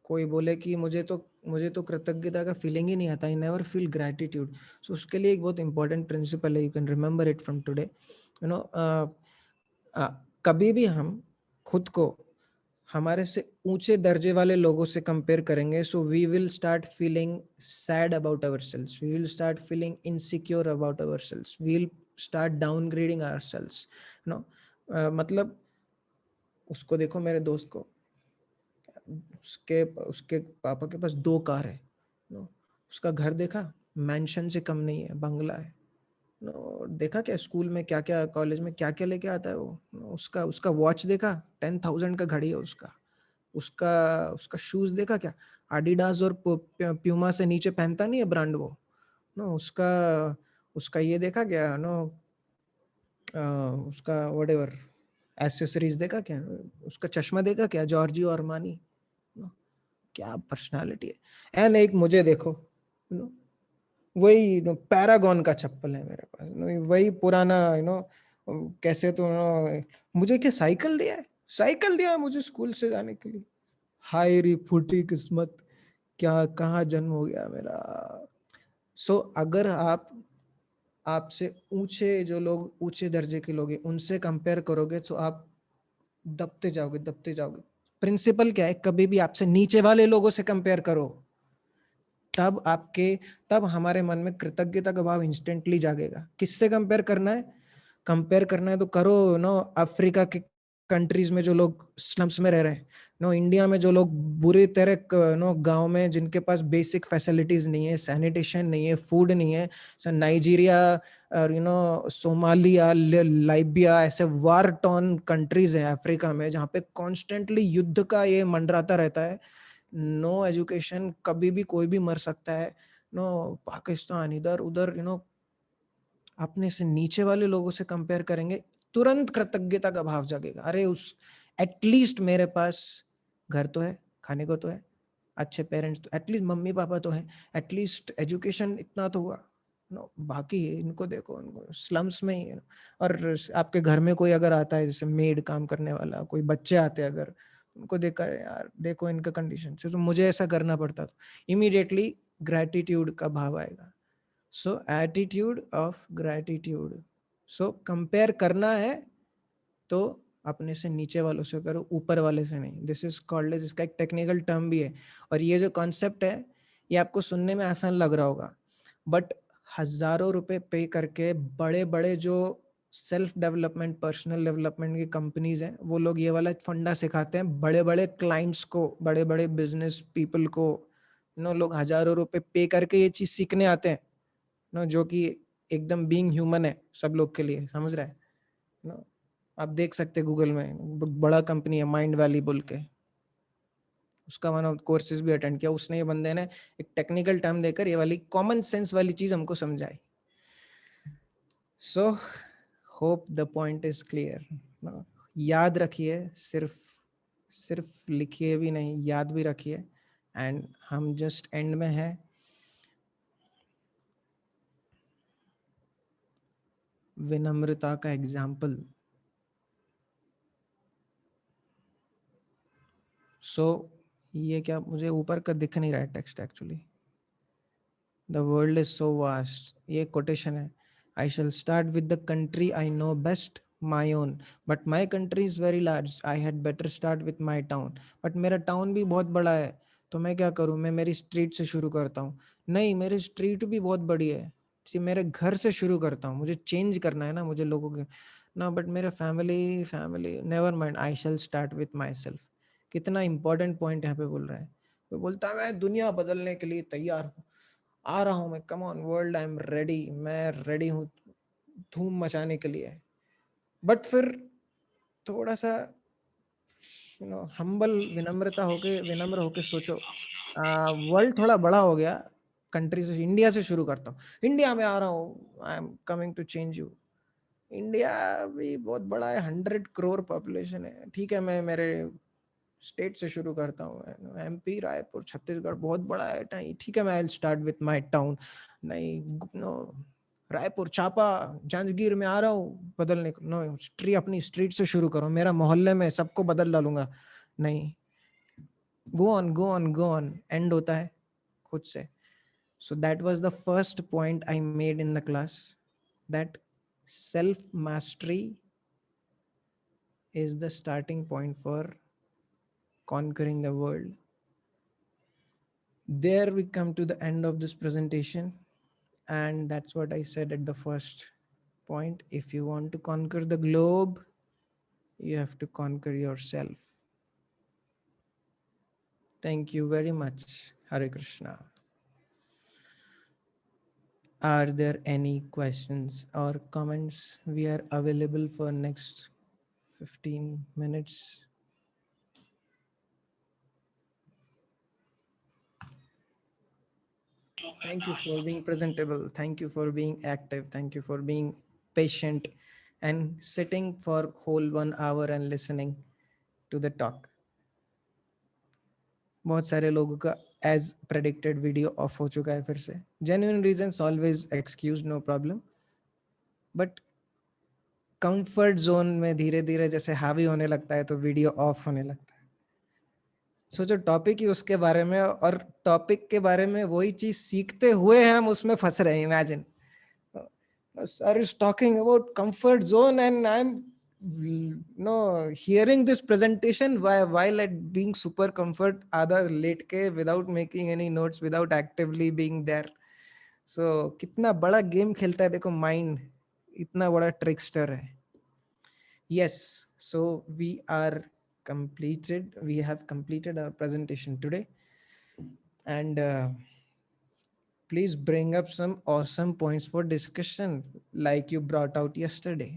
कोई बोले कि मुझे तो कृतज्ञता का फीलिंग ही नहीं आता, आई नेवर फील ग्रैटिट्यूड. सो उसके लिए एक बहुत इंपॉर्टेंट प्रिंसिपल है, you can remember it from today. You know, कभी भी हम खुद को हमारे से ऊंचे दर्जे वाले लोगों से कंपेयर करेंगे, so we will start feeling sad about ourselves, we will start feeling insecure about ourselves, we will start downgrading ourselves. You know, मतलब उसको देखो, मेरे दोस्त को, उसके उसके पापा के पास 2 कार है. नो, उसका घर देखा, मैंशन से कम नहीं है, बंगला है. नो, देखा क्या स्कूल में क्या क्या, कॉलेज में क्या क्या लेके आता है वो. उसका वॉच देखा, 10,000 का घड़ी है उसका. उसका उसका शूज देखा क्या, एडिडास और प्यूमा से नीचे पहनता नहीं है ब्रांड वो, नो उसका उसका ये देखा क्या, नो उसका व्हाटएवर एसेसरीज देखा क्या, उसका चश्मा देखा क्या, जॉर्जियो अरमानी, नो क्या पर्सनालिटी है। एंड एक मुझे देखो, नो वही पैरागॉन का चप्पल है मेरे पास, वही पुराना कैसे तो मुझे क्या साइकिल दिया है, साइकिल दिया है मुझे स्कूल से जाने के लिए। हाय री फूटी किस्मत, क्या कहाँ जन्म हो गया मेरा। सो अगर आपसे ऊंचे जो लोग, ऊंचे दर्जे के लोग हैं, उनसे कंपेयर करोगे तो आप दबते जाओगे, दबते जाओगे। प्रिंसिपल क्या है, कभी भी आपसे नीचे वाले लोगों से कंपेयर करो, तब हमारे मन में कृतज्ञता का भाव इंस्टेंटली जागेगा। किससे कंपेयर करना है, कंपेयर करना है तो करो अफ्रीका के कंट्रीज में जो लोग स्लम्स में रह रहे हैं, इंडिया में जो लोग बुरी तरह गांव में जिनके पास बेसिक फैसिलिटीज नहीं है, सैनिटेशन नहीं है, फूड नहीं है, नाइजीरिया और सोमालिया, लाइबिया, ऐसे वार टॉर्न कंट्रीज हैं अफ्रीका में जहाँ पे कॉन्स्टेंटली युद्ध का ये मंडराता रहता है। नो एजुकेशन, कभी भी कोई भी मर सकता है। पाकिस्तान इधर उधर, अपने से नीचे वाले लोगों से कंपेयर करेंगे, तुरंत कृतज्ञता का भाव जागेगा। अरे उस एटलीस्ट मेरे पास घर तो है, खाने को तो है, अच्छे पेरेंट्स तो, एटलीस्ट मम्मी पापा तो है, एटलीस्ट एजुकेशन इतना तो हुआ। बाकी इनको देखो, उनको स्लम्स में ही है। और आपके घर में कोई अगर आता है, जैसे मेड काम करने वाला, कोई बच्चे आते हैं अगर, उनको देखकर यार देखो इनका कंडीशन, तो मुझे ऐसा करना पड़ता, तो इमीडिएटली ग्रैटिट्यूड का भाव आएगा। So attitude of gratitude. So compare करना है तो अपने से नीचे वालों से करो, ऊपर वाले से नहीं। दिस इज कॉल्ड एज, इसका एक टेक्निकल टर्म भी है। और ये जो कॉन्सेप्ट है, ये आपको सुनने में आसान लग रहा होगा, बट हजारों रुपए पे करके बड़े बड़े जो सेल्फ डेवलपमेंट, पर्सनल डेवलपमेंट की कंपनीज हैं, वो लोग ये वाला फंडा सिखाते हैं बड़े बड़े क्लाइंट्स को, बड़े बड़े बिजनेस पीपल को। लोग हजारों रुपए पे करके ये चीज सीखने आते हैं, जो कि एकदम बीइंग ह्यूमन है सब लोग के लिए, समझ रहा है नो। आप देख सकते गूगल में, बड़ा कंपनी है माइंड वैली बोल के, उसका मैंने कोर्सेज भी अटेंड किया। उसने, ये बंदे ने एक टेक्निकल टर्म देकर ये वाली कॉमन सेंस वाली चीज हमको समझाई। So hope the point is clear. याद रखिए, सिर्फ लिखिए भी नहीं, याद भी रखिए। एंड हम जस्ट एंड में है। विनम्रता का एग्जाम्पल। सो ये क्या, मुझे ऊपर का दिख नहीं रहा है text actually. The world is so vast, ये कोटेशन है। I shall start with the country I know best, my own, but my country is very large, I had better start with my town. But मेरा town भी बहुत बड़ा है, तो मैं क्या करूँ, मैं मेरी स्ट्रीट से शुरू करता हूँ। नहीं, मेरी स्ट्रीट भी बहुत बड़ी है, मेरे घर से शुरू करता हूँ। मुझे चेंज करना है ना, मुझे लोगों के ना, बट मेरा family never mind, I shall start with my self. कितना इंपॉर्टेंट पॉइंट यहाँ पे बोल रहा है। वो बोलता है मैं दुनिया बदलने के लिए तैयार हूँ, आ रहा हूँ मैं, come on world, I am ready, मैं रेडी हूँ धूम मचाने के लिए। बट फिर थोड़ा सा हम्बल, विनम्र होके सोचो। वर्ल्ड थोड़ा बड़ा हो गया, कंट्री से, इंडिया से शुरू करता हूँ, इंडिया में आ रहा हूँ, I am coming to change you. India भी बहुत बड़ा है, 100 करोड़ पॉपुलेशन है, ठीक है, मैं मेरे स्टेट से शुरू करता हूँ, एमपी, रायपुर, छत्तीसगढ़ बहुत बड़ा है, नहीं ठीक है, मैं I start with my town. नहीं नो, रायपुर, चापा, जांजगीर में आ रहा हूँ बदलने को, नो, अपनी स्ट्रीट से शुरू करो, मेरा मोहल्ले में सबको बदल डालूंगा। नहीं, go on go on go on, and होता है खुद से। So that was the first point I made in the class, that self mastery is the starting point for conquering the world. There we come to the end of this presentation, and that's what I said at the first point. If you want to conquer the globe, you have to conquer yourself. Thank you very much. Hare Krishna. Are there any questions or comments? We are available for next 15 minutes. Thank you for being presentable. Thank you for being active. Thank you for being patient and sitting for whole 1 hour and listening to the talk. बहुत सारे लोगों का as predicted video of हो चुका है फिर से. Genuine reasons always excuse, no problem, but comfort zone में धीरे धीरे जैसे हावी होने लगता है तो वीडियो ऑफ होने लगता है. सो जो टॉपिक ही उसके बारे में, और टॉपिक के बारे में वही चीज सीखते हुए हम उसमें फंस रहे हैं. Imagine sir is talking about comfort zone and I'm hearing this presentation while at being super comfort आधा लेट के without making any notes, without actively being there. So कितना बड़ा गेम खेलता है देखो माइंड, इतना बड़ा ट्रिकस्टर है. Yes, so we have completed our presentation today, and please bring up some awesome points for discussion like you brought out yesterday.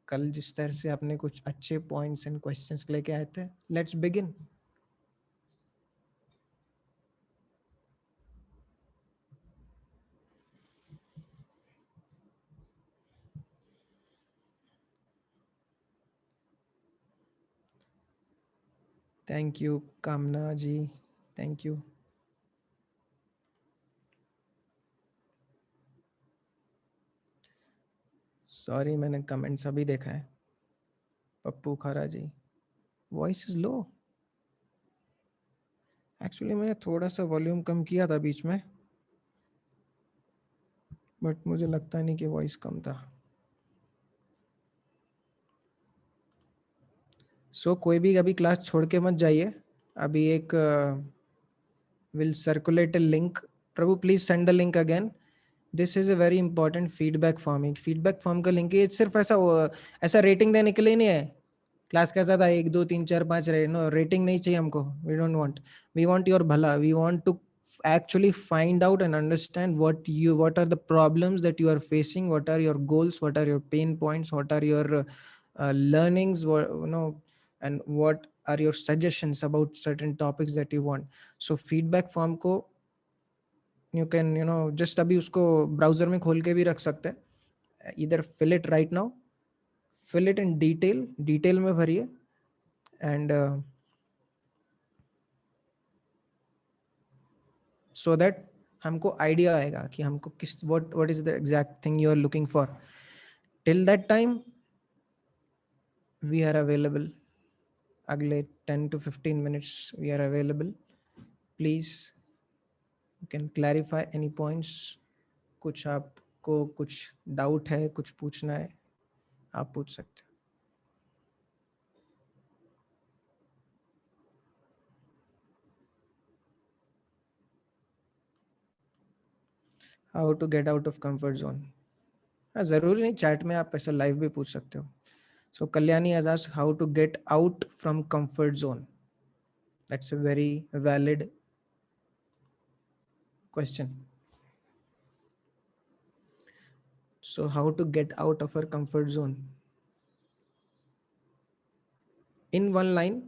कल जिस तरह से आपने कुछ अच्छे points and questions लेके आए थे. Let's begin. Thank you, Kamna ji. Thank you. Sorry, मैंने comments अभी देखा है. पप्पू खारा जी, voice is low. Actually मैंने थोड़ा सा वॉल्यूम कम किया था बीच में, बट मुझे लगता नहीं कि वॉइस कम था. सो कोई भी अभी क्लास छोड़ के मत जाइए. अभी एक will circulate a link. Prabhu please send the link again. This is a very important feedback form. Feedback form का लिंक है. ये सिर्फ ऐसा रेटिंग देने के लिए नहीं है. क्लास कैसा था, 1 2 3 4 5 रहे. नो, रेटिंग नहीं चाहिए हमको. We don't want. We want your भला. We want to actually find out and understand what are the problems that you are facing, what are your goals, what are your pain points, what are your learnings, and what are your suggestions about certain topics that you want. So feedback form को you can just अभी उसको browser में खोल के भी रख सकते हैं. either fill it right now, fill it in detail में भरिए, and so that हमको आइडिया आएगा कि हमको किस what is the exact thing you are looking for. Till that time we are available. अगले 10 to 15 minutes we are available. Please you can clarify any points. कुछ आपको कुछ डाउट है, कुछ पूछना है, आप पूछ सकते हो. How to get out of comfort zone. ज़रूरी नहीं चैट में, आप ऐसा लाइव भी पूछ सकते हो. सो Kalyani has asked how to get out from comfort zone. That's a very valid question. So how to get out of our comfort zone? In one line,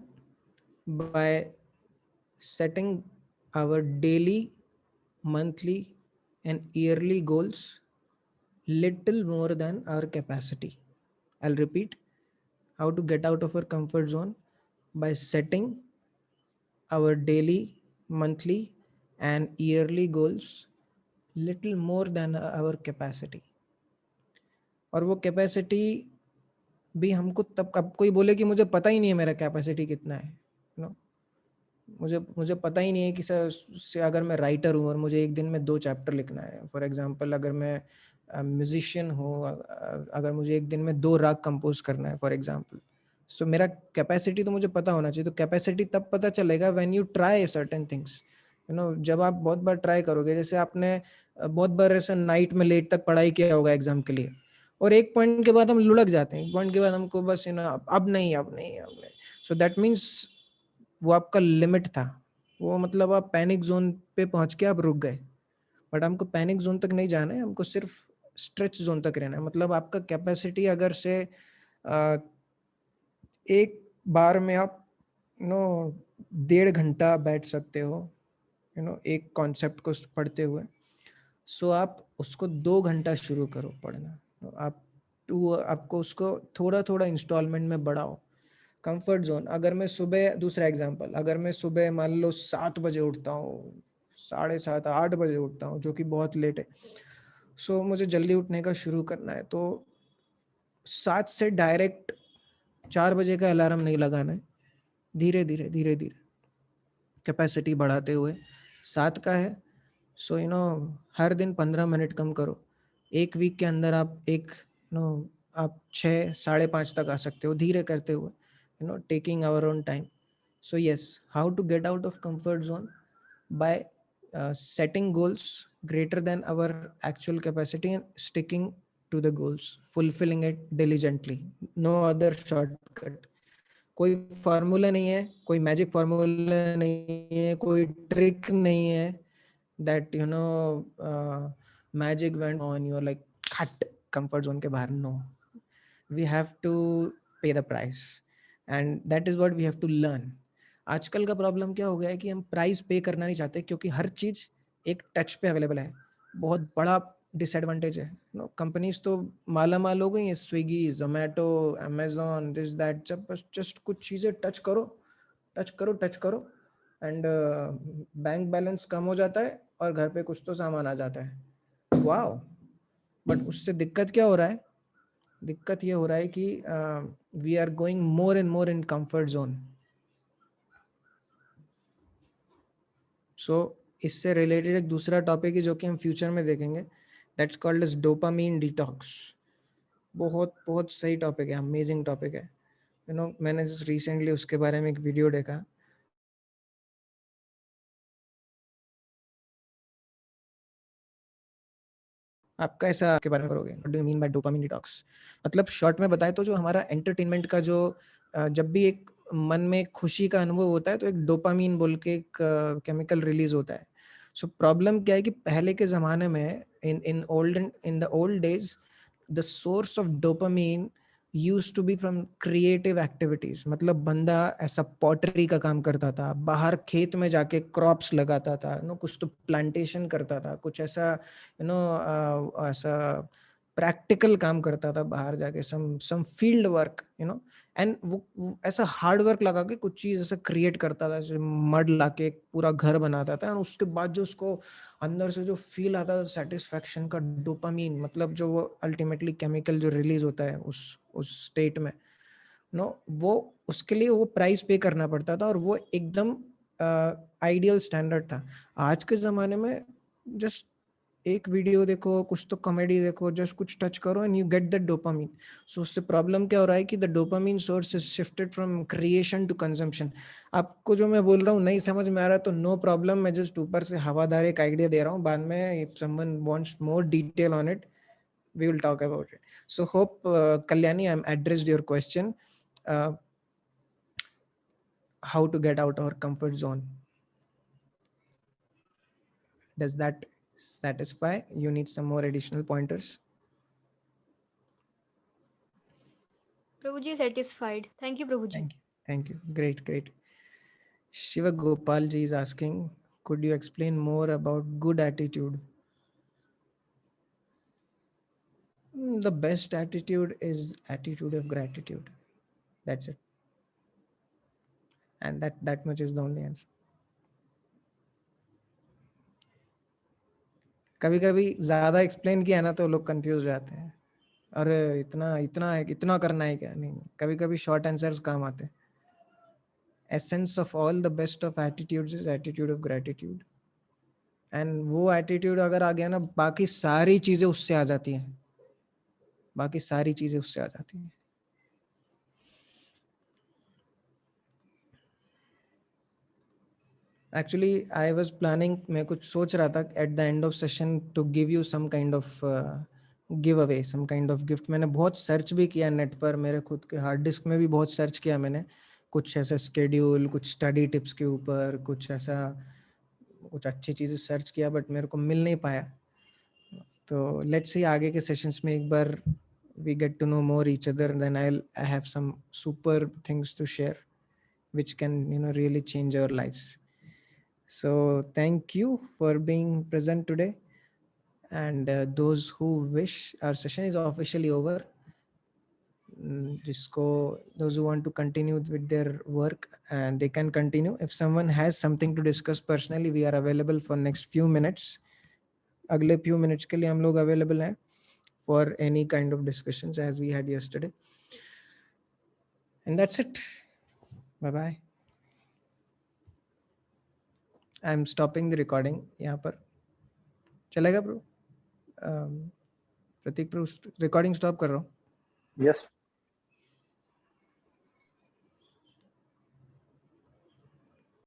by setting our daily, monthly and yearly goals little more than our capacity. I'll repeat. How to get out of our comfort zone? By setting our daily, monthly and yearly goals little more than our capacity. और वो capacity भी हमको तब, कब कोई बोले कि मुझे पता ही नहीं है मेरा कैपेसिटी कितना है, मुझे पता ही नहीं है कि से अगर मैं राइटर हूँ और मुझे एक दिन में 2 चैप्टर लिखना है. फॉर एग्जांपल अगर मैं म्यूजिशियन हूँ, अगर मुझे एक दिन में 2 राग कंपोज करना है फॉर एग्जांपल. सो मेरा कैपेसिटी तो मुझे पता होना चाहिए. तो कैपेसिटी तब पता चलेगा when you try certain things. जब आप बहुत बार ट्राई करोगे. जैसे आपने बहुत बार ऐसा नाइट में लेट तक पढ़ाई किया होगा एग्जाम के लिए, और एक पॉइंट के बाद हम लुढ़क जाते हैं. एक पॉइंट के बाद हमको बस अब नहीं. सो दैट मीन्स वो आपका लिमिट था. वो मतलब आप पैनिक जोन पे पहुंच के आप रुक गए. बट हमको पैनिक जोन तक नहीं जाना है, हमको सिर्फ स्ट्रेच जोन तक रहना है. मतलब आपका कैपेसिटी अगर से एक बार में आप 1.5 घंटा बैठ सकते हो एक कॉन्सेप्ट को पढ़ते हुए, सो आप उसको 2 घंटा शुरू करो पढ़ना। आपको उसको थोड़ा थोड़ा इंस्टॉलमेंट में बढ़ाओ। कंफर्ट जोन, अगर मैं सुबह, दूसरा एग्जांपल, अगर मैं सुबह मान लो 7 बजे उठता हूँ, 7:30 8 बजे उठता हूँ, जो कि बहुत लेट है, सो मुझे जल्दी उठने का शुरू करना है, तो 7 से डायरेक्ट 4 बजे का अलार्म नहीं लगाना है। धीरे धीरे धीरे धीरे कैपेसिटी बढ़ाते हुए 7 का है, सो हर दिन 15 मिनट कम करो। एक वीक के अंदर आप आप 6 5:30 तक आ सकते हो, धीरे करते हुए, taking our own time. So yes, how to get out of comfort zone? By setting goals greater than our actual capacity and sticking to the goals, fulfilling it diligently. No other shortcut. कोई formula नहीं है, कोई magic formula नहीं है, कोई trick नहीं है that magic went on you like cut comfort zone के बाहर. No, we have to pay the price and that is what we have to learn. आजकल का प्रॉब्लम क्या हो गया है कि हम प्राइस पे करना नहीं चाहते, क्योंकि हर चीज एक टच पे अवेलेबल है। बहुत बड़ा डिसएडवांटेज है। कंपनीज तो माला माल हो गई हैं, Swiggy, Zomato, Amazon, this that, जब बस जस्ट कुछ चीजें टच करो एंड बैंक बैलेंस कम हो जाता है और घर पे कुछ तो सामान आ जाता है। वाओ! बट उससे दिक्कत क्या हो रहा है? दिक्कत ये हो रहा है कि we are going more and more in comfort zone. So इससे रिलेटेड एक दूसरा टॉपिक है जो कि हम फ्यूचर में देखेंगे, that's called as dopamine detox. बहुत बहुत सही टॉपिक है, अमेजिंग टॉपिक है। मैंने जस्ट रिसेंटली उसके बारे में एक वीडियो देखा। आप कैसा के बारे में करोगे? What do you mean by dopamine detox? मतलब शॉर्ट में बताए तो जो हमारा एंटरटेनमेंट का जो जब भी एक मन में खुशी का अनुभव होता है तो एक डोपामिन बोल के एक केमिकल रिलीज होता है। सो प्रॉब्लम क्या है कि पहले के ज़माने में in the old days the source of dopamine used to be from creative activities. मतलब बंदा ऐसा पॉटरी का काम करता था, बाहर खेत में जाके क्रॉप्स लगाता था, कुछ तो प्लांटेशन करता था, कुछ ऐसा ऐसा प्रैक्टिकल काम करता था, बाहर जाके सम फील्ड वर्क, एंड वो ऐसा हार्ड वर्क लगा के कुछ चीज ऐसा क्रिएट करता था, जैसे मड लाके एक पूरा घर बनाता था, और उसके बाद जो उसको अंदर से जो फील आता था सेटिस्फेक्शन का, डोपामीन, मतलब जो वो अल्टीमेटली केमिकल जो रिलीज होता है उस स्टेट में, वो उसके लिए वो प्राइस पे करना पड़ता था, और वो एकदम आइडियल स्टैंडर्ड था। आज के ज़माने में जस्ट एक वीडियो देखो, कुछ तो कॉमेडी देखो, जस्ट कुछ टच करो and you get that dopamine. So उससे प्रॉब्लम क्या हो रहा है कि the dopamine source is shifted from creation to consumption. आपको जो मैं बोल रहा हूँ नहीं समझ में आ रहा तो नो प्रॉब्लम, मैं जस्ट ऊपर से हवादार एक आइडिया दे रहा हूँ, बाद में if someone wants more detail on it we will talk about it. So hope Kalyani, I'm addressed your question, how to get out our comfort zone. Does that satisfy? You need some more additional pointers? Prabhuji, satisfied. Thank you, Prabhuji. Thank you. Great. Shiva Gopal ji is asking, could you explain more about good attitude? The best attitude is attitude of gratitude. That's it. And that much is the only answer. कभी कभी ज्यादा explain किया ना तो लोग confuse हो जाते हैं, अरे इतना करना है क्या? नहीं, कभी कभी शॉर्ट आंसर्स काम आते हैं। Essence of all the best of attitudes is attitude of gratitude, and वो एटीट्यूड अगर आ गया ना, बाकी सारी चीजें उससे आ जाती हैं, एक्चुअली आई वॉज प्लानिंग, मैं कुछ सोच रहा था at the end of session to give you some kind of give away, some kind of gift. मैंने बहुत सर्च भी किया नेट पर, मेरे खुद के हार्ड डिस्क में भी बहुत सर्च किया मैंने, कुछ ऐसा स्केड्यूल, कुछ स्टडी टिप्स के ऊपर, कुछ अच्छी चीज़ें सर्च किया, बट मेरे को मिल नहीं पाया। तो लेट्स सी आगे के सेशंस में एक बार we get to know more each other, and then I have some super things to share which can really change our lives. So thank you for being present today, and those who wish, our session is officially over. Those who want to continue with their work, and they can continue. If someone has something to discuss personally, we are available for next few minutes. अगले few minutes के लिए हम लोग available हैं for any kind of discussions as we had yesterday. And that's it. Bye bye. I'm stopping the recording यहाँ पर. चलेगा bro? प्रतीक bro, recording stop कर रहा हूँ. Yes.